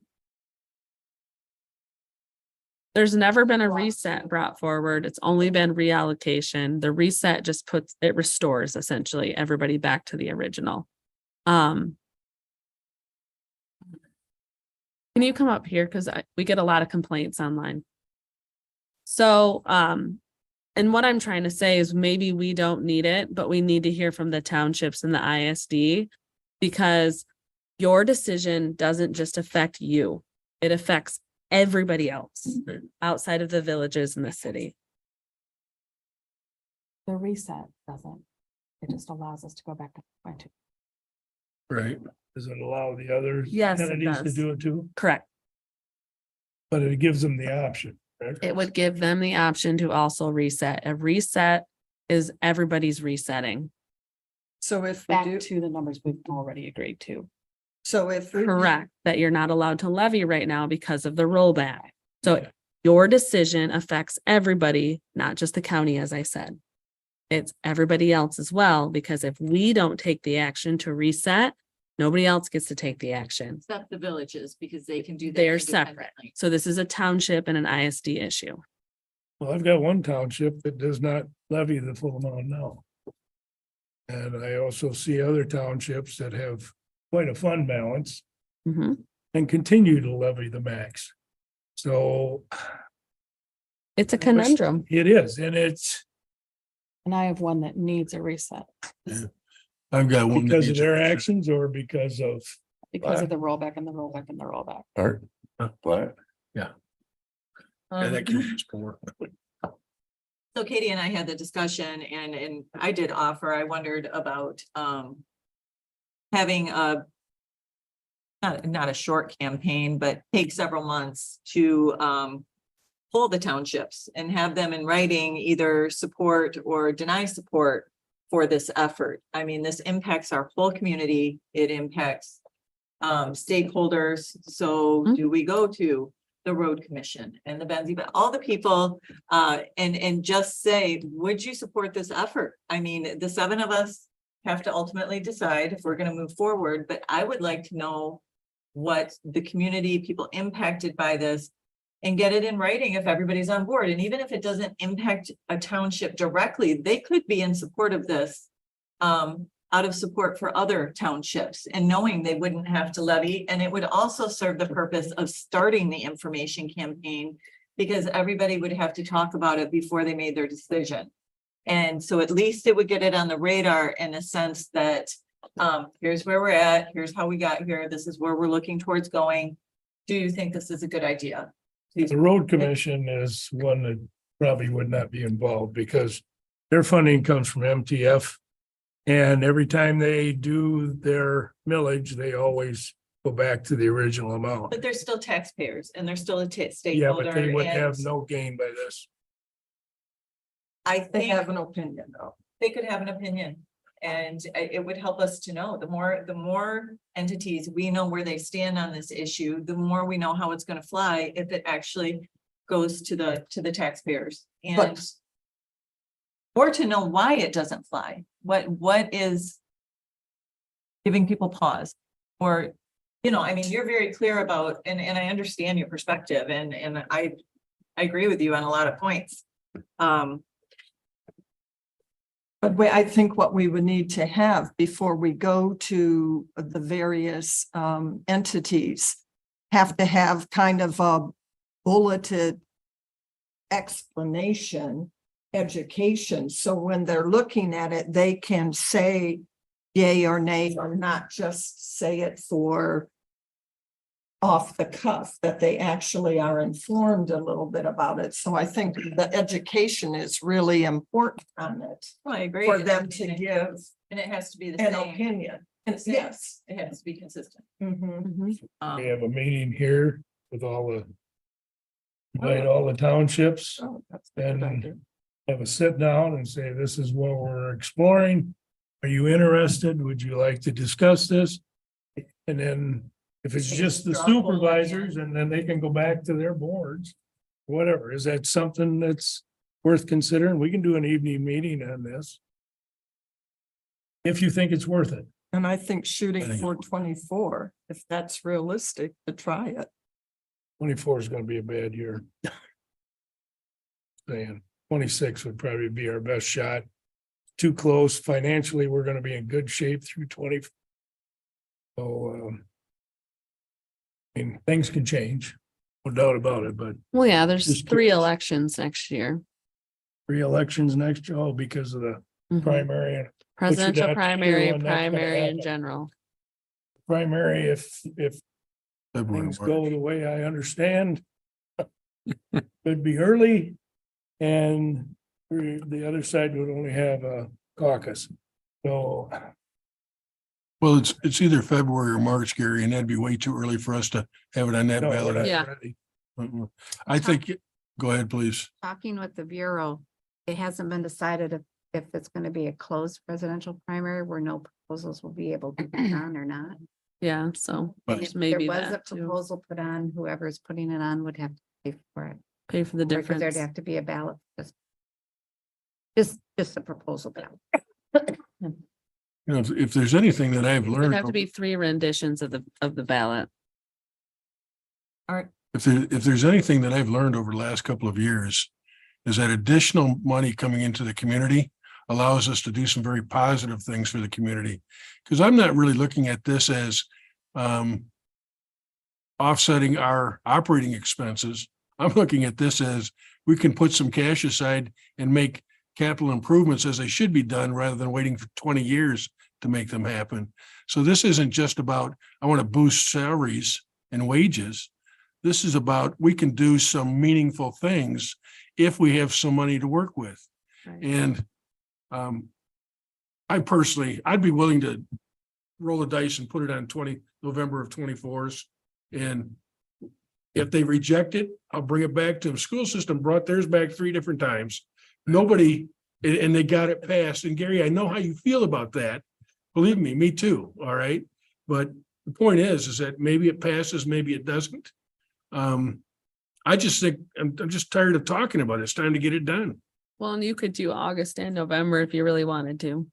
There's never been a reset brought forward. It's only been reallocation. The reset just restores essentially everybody back to the original. Can you come up here? Cause we get a lot of complaints online. So, and what I'm trying to say is maybe we don't need it, but we need to hear from the townships and the ISD because your decision doesn't just affect you. It affects everybody else outside of the villages in the city. The reset doesn't. It just allows us to go back to 22. Right. Does it allow the other Yes, it entities to does. do it too? Correct. But it gives them the option, correct? It would give them the option to also reset. A reset is everybody's resetting So if we Back do, to the numbers we've already agreed to. so if. we- correct that you're not allowed to levy right now because of the rollback. So your decision affects everybody, not just the county, as I said. It's everybody else as well, because if we don't take the action to reset, nobody else gets to take the action. Except the villages, because they can do that. They are separate. independently. So this is a township and an ISD issue. Well, I've got one township that does not levy the full amount now. And I also see other townships that have quite a fund balance Mhm. and continue to levy the max. So It's a conundrum. it is, and it's And I have one that needs a reset I've got one. that because of needs a their reset. actions or because of, because of the rollback and the rollback and the rollback. Art, flat. Yeah, Um, that can use more. So Katie and I had the discussion and I did offer, I wondered about having a not a short campaign, but take several months to poll the townships and have them in writing either support or deny support for this effort. I mean, this impacts our whole community. It impacts stakeholders. So do we go to the road commission and the Benzie, but all the people and just say, would you support this effort? I mean, the 7 of us have to ultimately decide if we're going to move forward, but I would like to know what the community, people impacted by this, and get it in writing if everybody's on board. And even if it doesn't impact a township directly, they could be in support of this out of support for other townships and knowing they wouldn't have to levy. And it would also serve the purpose of starting the information campaign because everybody would have to talk about it before they made their decision. And so at least it would get it on the radar in a sense that here's where we're at, here's how we got here, this is where we're looking towards going. Do you think this is a good idea? The road commission is one that probably would not be involved because their funding comes from MTF. And every time they do their millage, they always go back to the original amount. But they're still taxpayers and they're still a Yeah, stakeholder. but they would have and no gain by this. I They think have an opinion though. they could have an opinion. And it would help us to know, the more entities we know where they stand on this issue, the more we know how it's gonna fly if it actually goes to the taxpayers. And But- or to know why it doesn't fly, what is giving people pause, or, you know, I mean, you're very clear about, and I understand your perspective, and I agree with you on a lot of points. But I think what we would need to have before we go to the various entities, have to have kind of a bulleted explanation, education, so when they're looking at it, they can say yay or nay, or not just say it for off the cuff, that they actually are informed a little bit about it. So I think the education is really important on it Well, I agree. for them to give And it has to be the an same. opinion. The same. Yes. It has to be consistent. Mhm. We have a meeting here with invite all the townships, Oh, that's a good and idea. have a sit down and say, this is what we're exploring. Are you interested? Would you like to discuss this? And then if it's just the Straw poll supervisors, again. and then they can go back to their boards. Whatever, is that something that's worth considering? We can do an evening meeting on this. If you think it's worth it. And I think shooting I think- for 24, if that's realistic, to try it. 24 is gonna be a bad year. Saying 26 would probably be our best shot. Too close financially, we're gonna be in good shape through 20. So, I mean, things can change, no doubt about it, but Well, yeah, there's Just 3 curious. elections next year. re-elections next year, all because of the Mhm. primary and Presidential not sure primary, when that's gonna primary in happen. general. primary, if February, things March. go the way I understand. Could be early, and the other side would only have a caucus. So Well, it's either February or March, Gary, and that'd be way too early for us to have it on that no, we're ballot. not Yeah. ready. I think, go ahead, please. Talking with the Bureau, it hasn't been decided if it's gonna be a closed presidential primary where no proposals will be able to be put on or not. Yeah, so But- there's If maybe there was a that too. proposal put on, whoever's putting it on would have to pay for it. Pay for the Because difference. there'd have to be a ballot. Just a proposal ballot. You know, if there's anything that I've There'd learned, have to be 3 renditions of the ballot. if there's anything that I've learned over the last couple of years, is that additional money coming into the community allows us to do some very positive things for the community. Because I'm not really looking at this as offsetting our operating expenses. I'm looking at this as we can put some cash aside and make capital improvements as they should be done, rather than waiting for 20 years to make them happen. So this isn't just about, I want to boost salaries and wages. This is about, we can do some meaningful things if we have some money to work with. Right. And I personally, I'd be willing to roll the dice and put it on November of 24s. And if they reject it, I'll bring it back to them. School system brought theirs back 3 different times. Nobody, and they got it passed. And Gary, I know how you feel about that. Believe me too. All right. But the point is that maybe it passes, maybe it doesn't. I just think, I'm just tired of talking about it. It's time to get it done. Well, and you could do August and November if you really wanted to.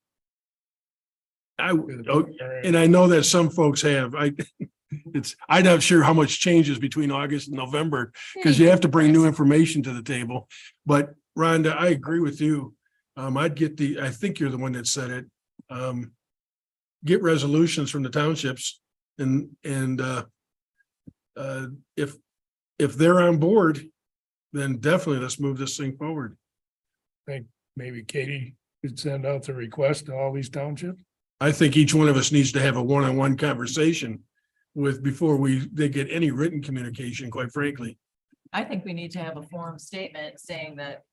And I know that some folks have, I'm not sure how much changes between August and November, because you have to bring new information to the table. But Rhonda, I agree with you. I think you're the one that said it. Get resolutions from the townships and if they're on board, then definitely let's move this thing forward. Maybe Katie could send out the request to all these townships. I think each one of us needs to have a one-on-one conversation before they get any written communication, quite frankly. I think we need to have a form statement saying that,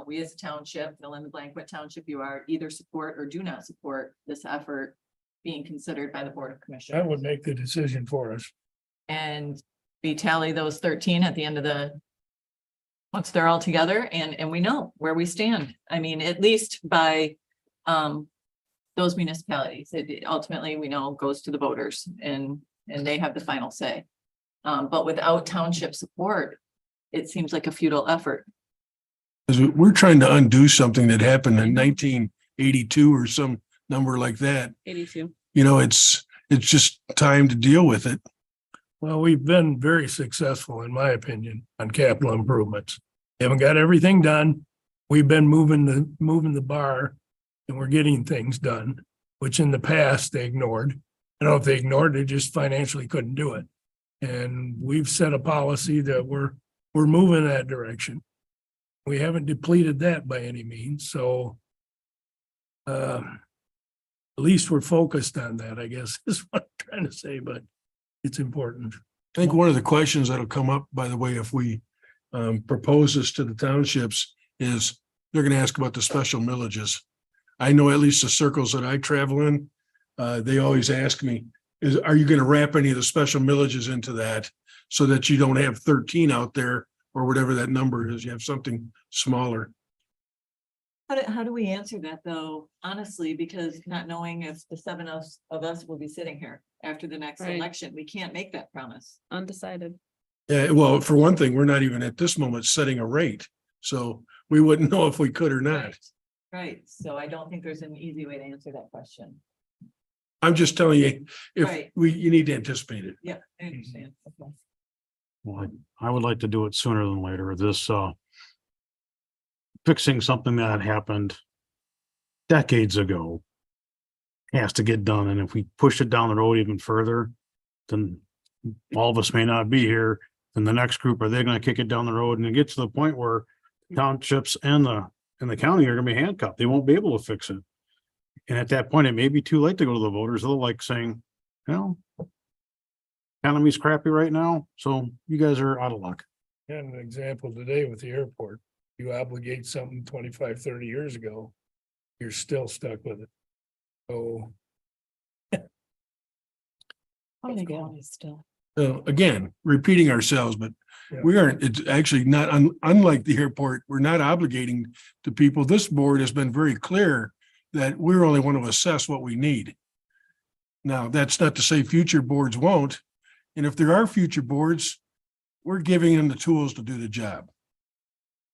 we as a township, fill in the blank, what township you are, either support or do not support this effort being considered by the Board of Commissioners. That would make the decision for us. And we tally those 13 at the end of once they're all together and we know where we stand. I mean, at least by, those municipalities, it ultimately, we know goes to the voters and they have the final say. But without township support, it seems like a futile effort. 'Cause we're trying to undo something that happened in 1982 or some number like that. 82. It's just time to deal with it. Well, we've been very successful, in my opinion, on capital improvements. Haven't got everything done. We've been moving the bar and we're getting things done, which in the past they ignored. I don't know if they ignored, they just financially couldn't do it. And we've set a policy that we're moving that direction. We haven't depleted that by any means, so at least we're focused on that, I guess, is what I'm trying to say, but it's important. I think one of the questions that'll come up, by the way, if we propose this to the townships is they're going to ask about the special millages. I know at least the circles that I travel in, they always ask me, are you going to wrap any of the special millages into that so that you don't have 13 out there or whatever that number is, you have something smaller. How do we answer that though, honestly, because not knowing if the seven of us will be sitting here after the next Right. election, we can't make that promise. Undecided. Yeah, well, for one thing, we're not even at this moment setting a rate, so we wouldn't know if we could or not. Right. Right, so I don't think there's an easy way to answer that question. I'm just telling you, if Right. you need to anticipate it. Yeah, I understand. Okay. Well, I would like to do it sooner than later. This, fixing something that happened decades ago has to get done. And if we push it down the road even further, then all of us may not be here. Then the next group, are they going to kick it down the road? And it gets to the point where townships and the county are going to be handcuffed. They won't be able to fix it. And at that point, it may be too late to go to the voters. They'll like saying, well, economy's crappy right now, so you guys are out of luck. And an example today with the airport, you obligate something 25, 30 years ago, you're still stuck with it. So Still. Again, repeating ourselves, but we aren't, it's actually not unlike the airport. We're not obligating to people. This board has been very clear that we're only want to assess what we need. Now, that's not to say future boards won't. And if there are future boards, we're giving them the tools to do the job.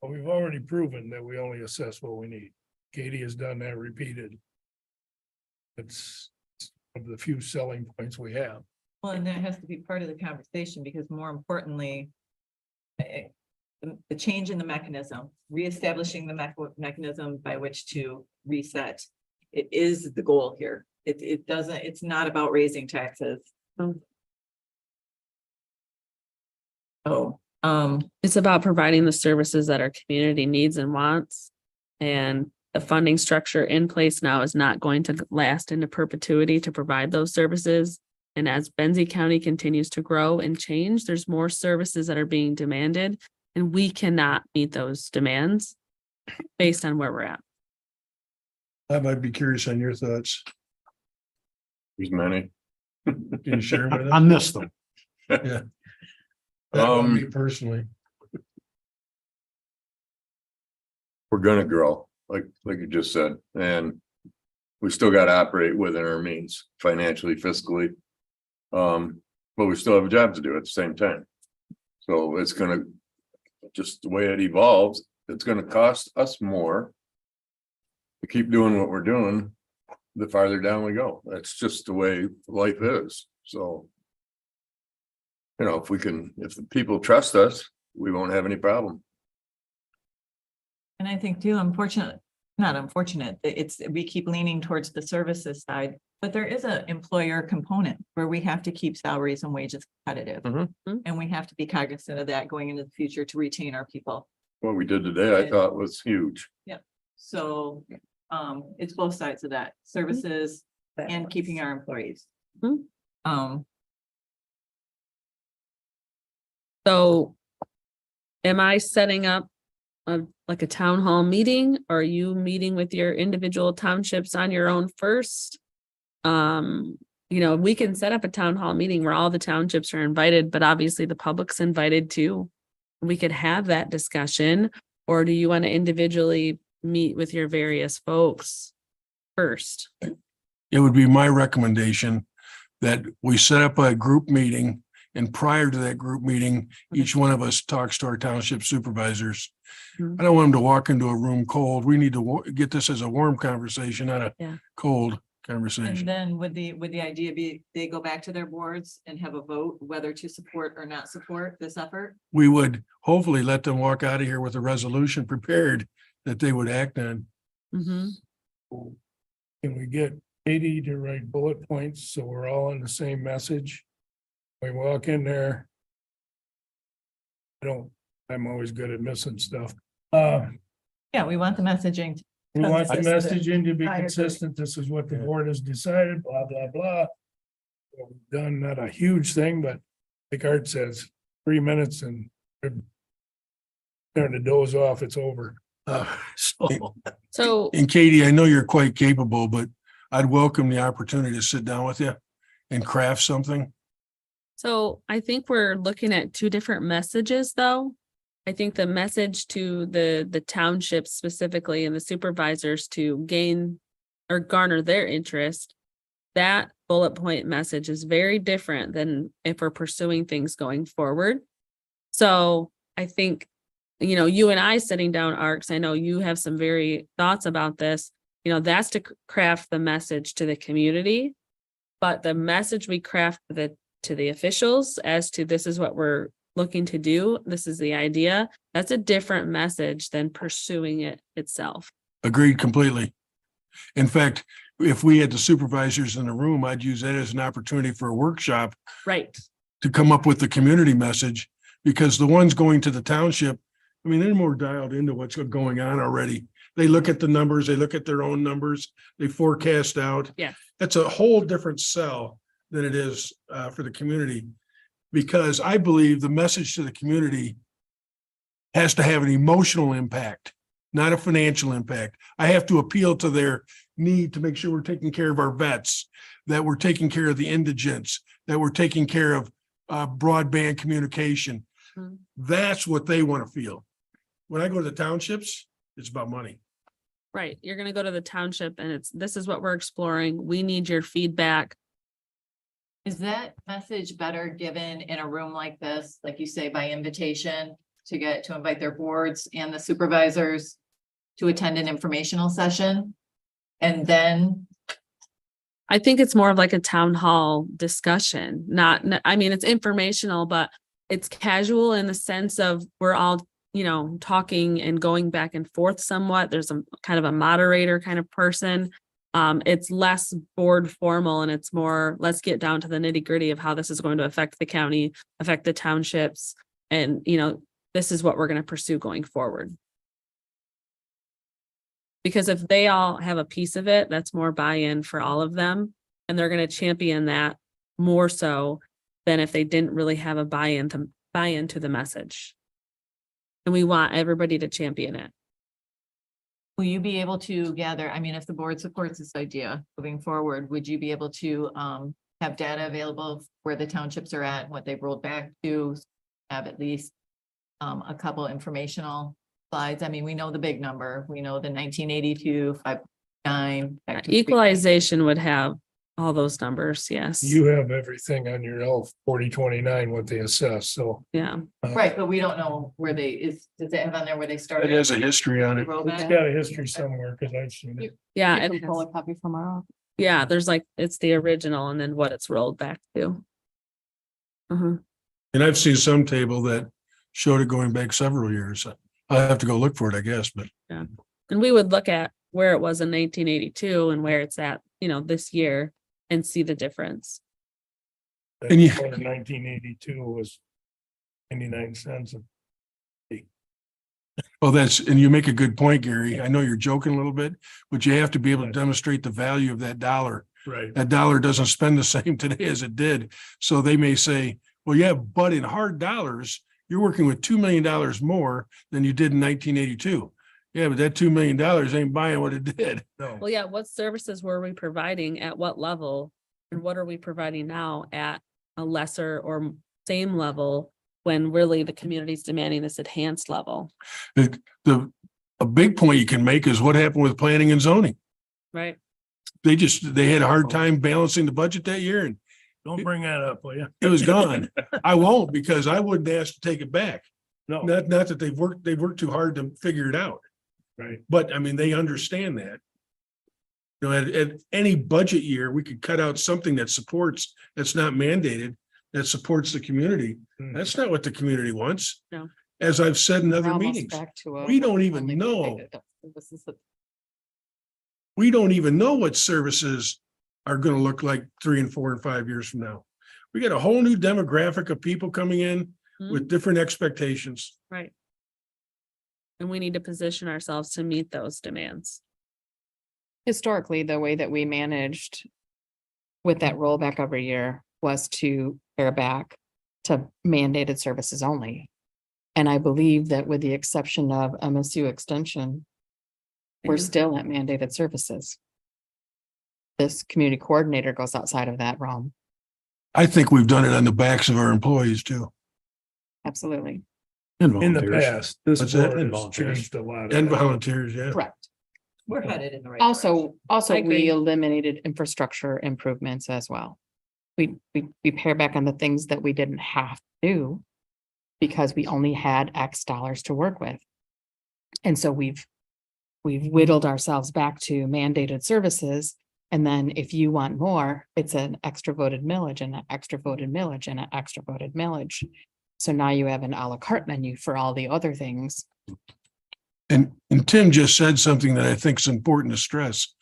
but we've already proven that we only assess what we need. Katie has done that repeated. It's one of the few selling points we have. Well, and that has to be part of the conversation because more importantly, the change in the mechanism, reestablishing the mechanism by which to reset. It is the goal here. It doesn't, it's not about raising taxes. It's about providing the services that our community needs and wants. And the funding structure in place now is not going to last into perpetuity to provide those services. And as Benzie County continues to grow and change, there's more services that are being demanded, and we cannot meet those demands based on where we're at. I might be curious on your thoughts. There's many. Can you share them with us? On this though, Yeah. That would me personally. We're gonna grow, like you just said, and we still gotta operate within our means financially, fiscally. But we still have a job to do at the same time. So it's gonna, just the way it evolves, it's gonna cost us more to keep doing what we're doing, the farther down we go. That's just the way life is, so. You know, if the people trust us, we won't have any problem. And I think too, not unfortunate, we keep leaning towards the services side, but there is an employer component where we have to keep salaries and wages competitive. And we have to be cognizant of that going into the future to retain our people. What we did today, I thought was huge. So, it's both sides of that, services and keeping our employees. So am I setting up like a town hall meeting? Or are you meeting with your individual townships on your own first? We can set up a town hall meeting where all the townships are invited, but obviously the public's invited too. We could have that discussion, or do you want to individually meet with your various folks first? It would be my recommendation that we set up a group meeting, and prior to that group meeting, each one of us talks to our township supervisors. Mhm. I don't want them to walk into a room cold. We need to get this as a warm conversation, not Yeah. a cold And conversation. then would the idea be, they go back to their boards and have a vote whether to support or not support this effort? We would hopefully let them walk out of here with a resolution prepared that they would act on. Mhm. Can we get Katie to write bullet points so we're all on the same message? We walk in there. I'm always good at missing stuff. Yeah, we want the messaging. We want the Consistent. messaging to be I agree. consistent. This is what the board has decided, blah, blah, blah. What we've done, not a huge thing, but like Art says, 3 minutes and starting to doze off, it's over. So And Katie, I know you're quite capable, but I'd welcome the opportunity to sit down with you and craft something. So I think we're looking at two different messages, though. I think the message to the townships specifically and the supervisors to gain or garner their interest, that bullet point message is very different than if we're pursuing things going forward. So I think, you and I sitting down, Arcs, I know you have some very thoughts about this. That's to craft the message to the community, but the message we craft to the officials as to this is what we're looking to do, this is the idea, that's a different message than pursuing it itself. Agreed completely. In fact, if we had the supervisors in the room, I'd use that as an opportunity for a workshop Right. to come up with the community message, because the ones going to the township, I mean, they're more dialed into what's going on already. They look at the numbers, they look at their own numbers, they forecast out. Yeah. That's a whole different sell than it is for the community. Because I believe the message to the community has to have an emotional impact, not a financial impact. I have to appeal to their need to make sure we're taking care of our vets, that we're taking care of the indigents, that we're taking care of broadband communication. Mhm. That's what they want to feel. When I go to the townships, it's about money. Right. You're going to go to the township and this is what we're exploring. We need your feedback. Is that message better given in a room like this, like you say, by invitation to invite their boards and the supervisors to attend an informational session? And then, I think it's more of like a town hall discussion, it's informational, but it's casual in the sense of we're all, talking and going back and forth somewhat. There's a kind of a moderator kind of person. It's less board formal and it's more, let's get down to the nitty gritty of how this is going to affect the county, affect the townships. And, this is what we're going to pursue going forward. Because if they all have a piece of it, that's more buy-in for all of them. And they're going to champion that more so than if they didn't really have a buy-in to the message. And we want everybody to champion it. will you be able to gather, if the board supports this idea moving forward, would you be able to have data available where the townships are at, what they've rolled back to, have at least a couple informational slides? We know the big number. We know the 1982, 5.9. Equalization would have all those numbers, yes. You have everything on your L 4029, what they assess, so. Yeah, Right, but we don't know where does it have on there where they started? It has a history on it. It's got a history somewhere, because I've seen it. yeah, You it can pull has. a copy from our office. Yeah, there's it's the original and then what it's rolled back to. And I've seen some table that showed it going back several years. I'll have to go look for it, I guess, but And we would look at where it was in 1982 and where it's at, this year and see the difference. And you- 1982 was 99 cents. well, and you make a good point, Gary. I know you're joking a little bit, but you have to be able to demonstrate the value of that dollar. Right. That dollar doesn't spend the same today as it did. So they may say, well, yeah, but in hard dollars, you're working with $2 million more than you did in 1982. Yeah, but that $2 million ain't buying what it did. No, Well, yeah, what services were we providing at what level? And what are we providing now at a lesser or same level when really the community's demanding this enhanced level, A big point you can make is what happened with planning and zoning. right? They had a hard time balancing the budget that year and don't bring that up, will you? it was gone. I won't because I wouldn't ask to take it back. No, Not that they've worked too hard to figure it out. right. But I mean, they understand that. You know, at any budget year, we could cut out something that supports, that's not mandated, that supports the community. Hmm. That's not what the community wants. No. As I've said in We're other almost meetings, back to a we don't even only know. mandated services. We don't even know what services are gonna look like 3 and 4 and 5 years from now. We got a whole new demographic of people coming in with different expectations. Right. And we need to position ourselves to meet those demands. Historically, the way that we managed with that rollback every year was to pare back to mandated services only. And I believe that with the exception of MSU extension, we're Yeah. still at mandated services. This community coordinator goes outside of that realm. I think we've done it on the backs of our employees too. Absolutely. And In the volunteers. past, this What's that? board And has volunteers. changed a lot. And of that. volunteers, yeah. Correct. We're headed in the right. Also, I agree. we eliminated infrastructure improvements as well. We pare back on the things that we didn't have to do because we only had X dollars to work with. And so we've whittled ourselves back to mandated services. And then if you want more, it's an extra voted millage and an extra voted millage and an extra voted millage. So now you have an à la carte menu for all the other things. And Tim just said something that I think is important to stress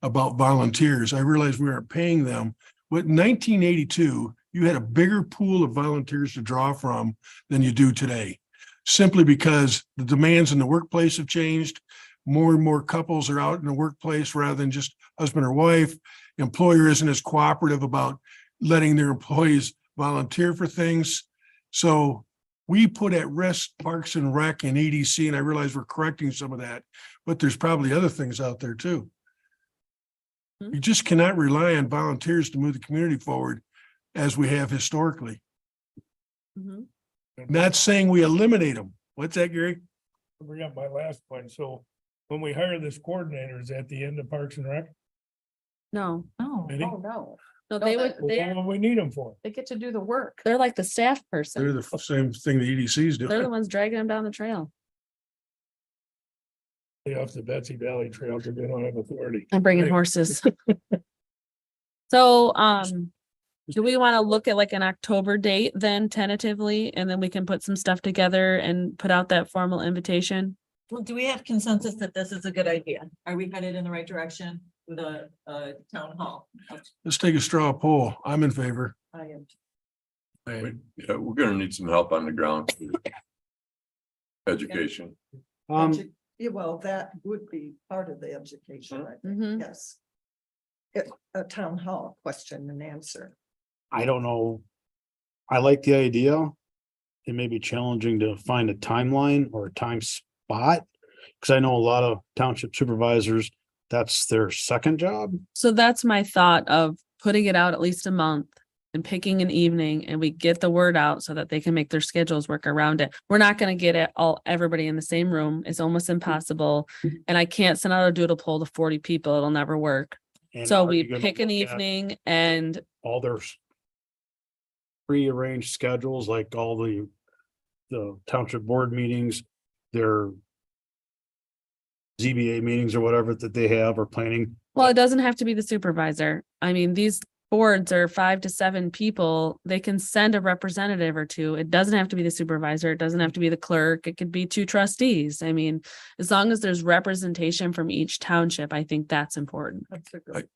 about volunteers. I realize we aren't paying them. With 1982, you had a bigger pool of volunteers to draw from than you do today. Simply because the demands in the workplace have changed. More and more couples are out in the workplace rather than just husband or wife. Employer isn't as cooperative about letting their employees volunteer for things. So we put at risk Parks and Rec and EDC, and I realize we're correcting some of that, but there's probably other things out there too. You just cannot rely on volunteers to move the community forward as we have historically. Mhm. Not saying we eliminate them. What's that, Gary? I forgot my last point. So when we hire this coordinator, is at the end of Parks and Rec? No, Oh, Maybe? no. no, they would, Well, what do we need them for? They get to do the work. they're like the staff They're person. the same thing the EDCs do. They're the ones dragging them down the trail. Stay off the Betsy Valley Trail because they don't have authority. And bringing Right. horses. So, do we want to look at like an October date then tentatively, and then we can put some stuff together and put out that formal invitation? well, do we have consensus that this is a good idea? Are we headed in the right direction with the town hall? Let's take a straw poll. I'm in favor. I am. Yeah, we're gonna need some help on the ground. Education. Yeah, well, that would be part of the education, I think, Mhm. yes. A town hall question and answer. I don't know. I like the idea. It may be challenging to find a timeline or a time spot. Cause I know a lot of township supervisors, that's their second job. So that's my thought of putting it out at least a month and picking an evening, and we get the word out so that they can make their schedules work around it. We're not gonna get it everybody in the same room. It's almost impossible. And I can't send out a doodle poll to 40 people. It'll never work. And So are we you gonna pick an look at evening and all their prearranged schedules, like all the township board meetings, their ZBA meetings or whatever that they have or planning. well, it doesn't have to be the supervisor. I mean, these boards are 5 to 7 people. They can send a representative or two. It doesn't have to be the supervisor. It doesn't have to be the clerk. It could be 2 trustees. I mean, as long as there's representation from each township, I think that's important. That's a good.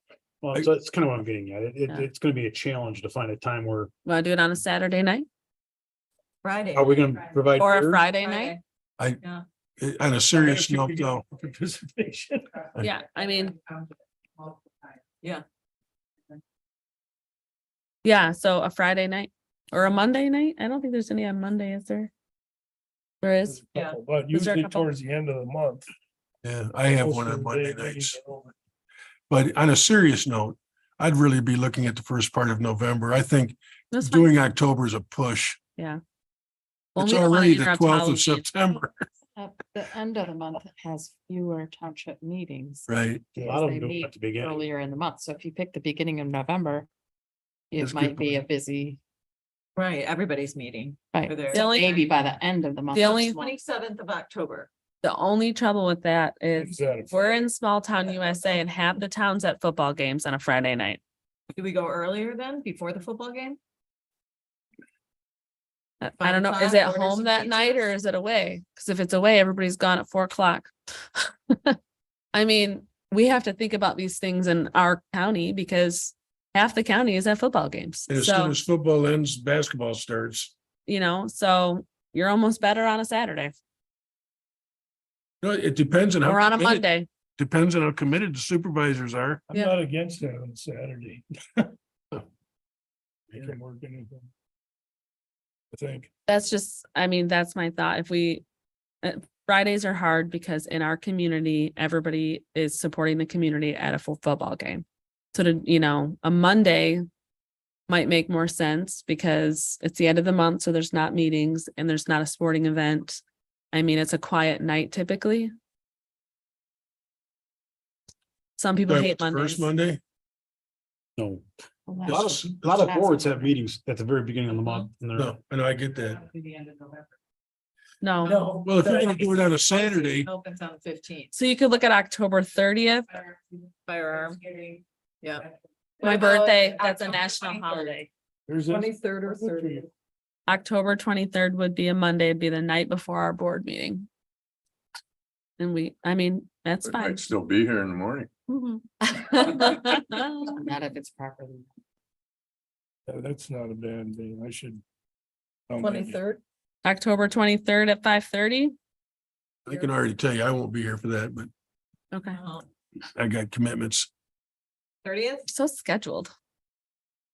Well, so that's kind of what I'm getting at. Yeah. It's gonna be a challenge to find a time where, Want to do it on a Saturday night Friday. are we gonna provide? or a beer? Friday night? On a serious note, though, Participation. Yeah, I mean. Yeah. Yeah, so a Friday night or a Monday night? I don't think there's any on Monday, is there? There is. Yeah. But Was there a usually couple? towards the end of the month. Yeah, I have one most on of the Monday day nights. meetings are over. But on a serious note, I'd really be looking at the first part of November. I think That's fine. doing October is a push. Yeah. Well, It's we don't wanna already the interrupt 12th of Halloween. September, The end of the month has fewer township meetings. right? A because lot of they them do it meet at the beginning. earlier in the month. So if you pick the beginning of November, That's it a good might be a busy, Right, everybody's meeting. right? For their- The only- Maybe by the end of the month. The only- 27th of October. The only trouble with that is Is that a- we're in small town USA and half the town's at football games on a Friday night. Do we go earlier then, before the football game? I don't know, is 5 it o'clock, order home some that night or pizzas? is it away? Cause if it's away, everybody's gone at 4 o'clock. I mean, we have to think about these things in our county because half the county is at football games. And as soon So, as football ends, basketball starts. you know, so you're almost better on a Saturday No, it depends on how. or on a committed- Monday. Depends on how committed the supervisors are. I'm Yeah. not against that on Saturday. They can work anything. I think. That's just, I mean, that's my thought. If we, Fridays are hard because in our community, everybody is supporting the community at a full football game. So to, you know, a Monday might make more sense because it's the end of the month, so there's not meetings and there's not a sporting event. I mean, it's a quiet night typically. Some people hate First Mondays. Monday. No, a Well, lot Yes. of, a lot of boards have meetings at the very beginning of the month. And they're, No, I know, I get that. No, No. Well, if you're gonna do it on a Saturday, Opens on the 15th. so you could look at October 30th, Firearm. Yeah. my What about birthday, that's a October national 23rd? holiday. There's this. 23rd or 30th. October 23rd would be a Monday, it'd be the night before our board meeting. And I mean, that's I fine. might still be here in the morning. Mhm. Not if it's properly. That's not a bad day. I should. 23rd. October 23rd at 5:30. I can already tell you, I won't be here for that, but Okay, I got commitments. 30th? so scheduled.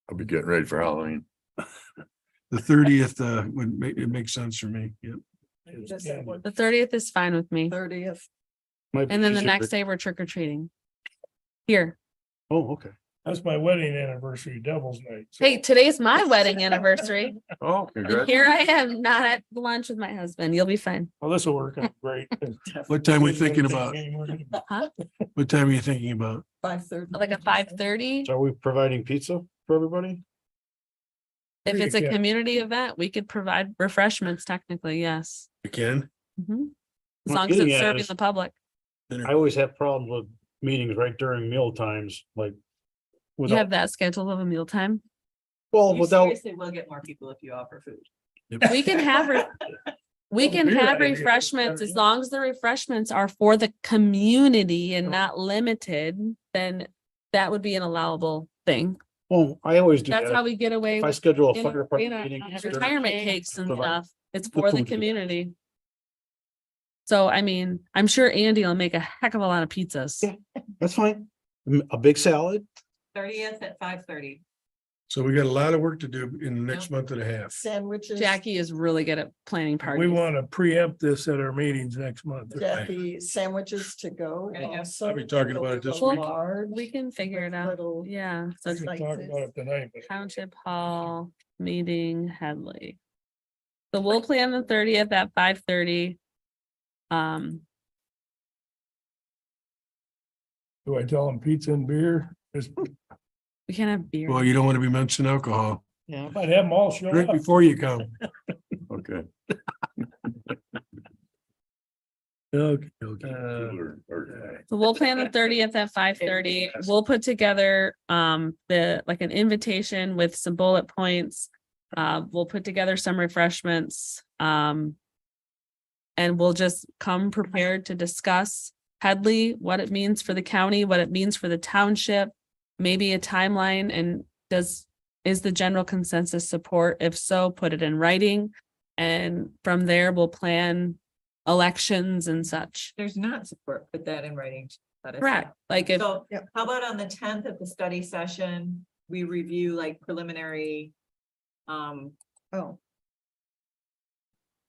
I'll be getting ready for Halloween. The 30th would make, it makes sense for me. Yep. The 30th is fine with me. 30th. might be And then the easier next to- day we're trick or treating. Here. Oh, okay. That's my wedding anniversary, Devil's Night. so- Hey, today's my wedding anniversary. Oh, And congrats. here I am, not at lunch with my husband. You'll be fine. Well, this will work out great. What time are we thinking about? Huh? What time are you thinking about? 5:30. Like a 5:30. So are we providing pizza for everybody? If Sure it's you a can. community event, we could provide refreshments technically, yes. You can? Mhm. As What I'm long as getting it's at serving is- the public. I always have problems with meetings right during meal times, like. You Without, have that schedule of a mealtime. well, You without, seriously will get more people if you offer food. We can have, we can beer have idea. refreshments as long as the refreshments are for the community and not limited, then that would be an allowable thing. well, I always do That's how that. we get away If I with schedule a in- fire department in meeting. during- retirement cakes and provide stuff. It's the for the food to the- community. So, I mean, I'm sure Andy will make a heck of a lot of pizzas. Yeah. That's fine. A big salad. 30th at 5:30. So we got a lot of work to do in the next month and a half. Sandwiches. Jackie is really good at planning We parties. want to preempt this at our meetings next month. Jackie, sandwiches to go. Yeah. also. I'll be talking about it this Little week. large We can figure it out. little- Yeah, so We can talk about it tonight, but Township Hall meeting Headley. So we'll plan the 30th at 5:30. do I tell them pizza and beer? Just, We can have beer. Well, you don't want to be mentioning alcohol. Yeah. I'd have them all show Drink up. before you come. Okay. Okay. So we'll plan the 30th at 5:30. We'll put together like an invitation with some bullet points. We'll put together some refreshments. And we'll just come prepared to discuss Headley, what it means for the county, what it means for the township, maybe a timeline, and is the general consensus support? If so, put it in writing. And from there, we'll plan elections and such. There's not support, put that in writing. let us know. Correct. Like if, So how about on the 10th of the study session, we review like preliminary Oh,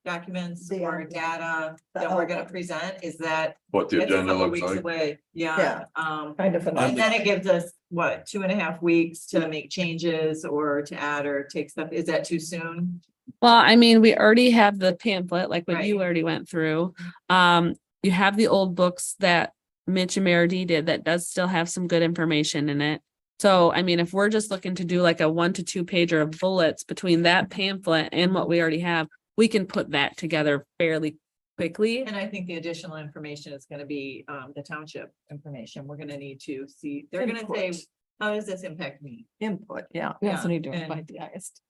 documents The, or data that we're gonna present? Is that? What the that's a agenda couple looks weeks like. away. Yeah. Yeah, Kind of. and then it gives us, what, 2.5 weeks to make changes or to add or take stuff. Is that too soon? Well, I mean, we already have the pamphlet, like what you Right. already went through. You have the old books that Mitch and Meredith did that does still have some good information in it. So, I mean, if we're just looking to do like a 1 to 2 pager of bullets between that pamphlet and what we already have, we can put that together fairly quickly. And I think the additional information is gonna be, the township information. We're gonna need to see, they're gonna say, Input. how does this impact me? Input, yeah. We also need to And- invite the highest.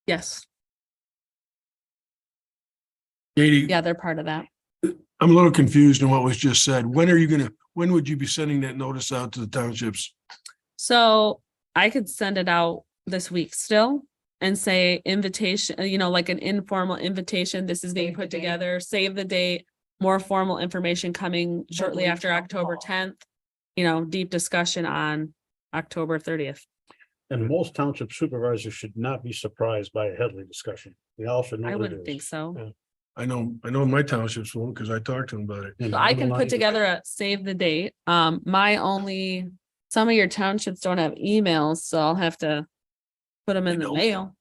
Yes, Katie, yeah, they're part of that. I'm a little confused on what was just said. When would you be sending that notice out to the townships? So I could send it out this week still and say invitation, like an informal invitation. This is being Save the put date. together, save the date, more formal information coming shortly Headley after Town October Hall. 10th. Deep discussion on October 30th. And most township supervisors should not be surprised by a Headley discussion. They all should know I what it wouldn't think is. so. Yeah. I know my townships won't because I talked to them about it. And So I will can not put even- together a save the date. Some of your townships don't have emails, so I'll have to put them in the don't. mail.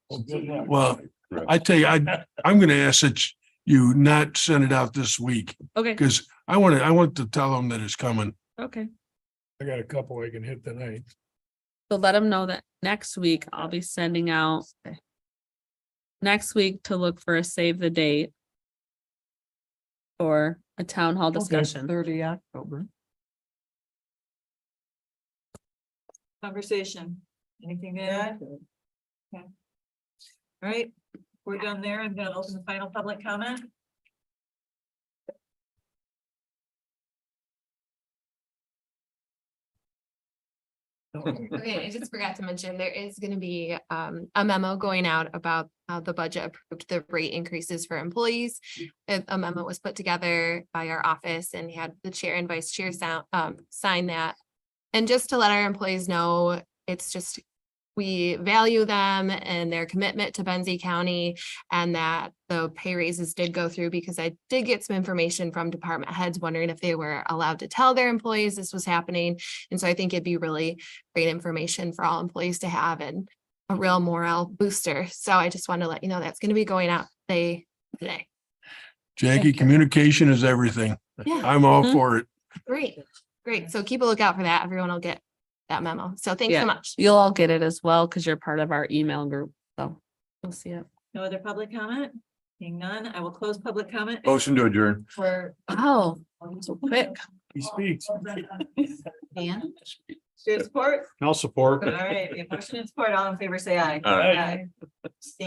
Well, I tell you, I'm gonna ask that you not send it out this week Okay, because I want to tell them that it's coming. okay. I got a couple I can hit tonight. So let them know that next week I'll be sending out next week to look for a save the date for a town hall discussion. 30 October. Conversation, anything to add? Okay. All right, we're done there. I'm gonna open the final public comment. Okay, I just forgot to mention, there is gonna be a memo going out about how the budget approved the rate increases for employees. A memo was put together by our office and had the chair and vice chair sign that. And just to let our employees know, it's just, we value them and their commitment to Benzie County, and that the pay raises did go through, because I did get some information from department heads wondering if they were allowed to tell their employees this was happening. And so I think it'd be really great information for all employees to have and a real morale booster. So I just want to let you know that's going to be going out today. Jackie, communication is everything. Yeah, I'm all Mhm. for it. great, great. So keep a lookout for that. Everyone will get that memo. So thanks Yeah. so much. You'll all get it as well because you're part of our email group. So you'll see it. No other public comment? Seeing none, I will close public comment. Motion to adjourn. For Oh, so quick. He speaks. Dan. Good support. I'll support. All right, we have motion and support. All in favor, say aye. Aye. Aye.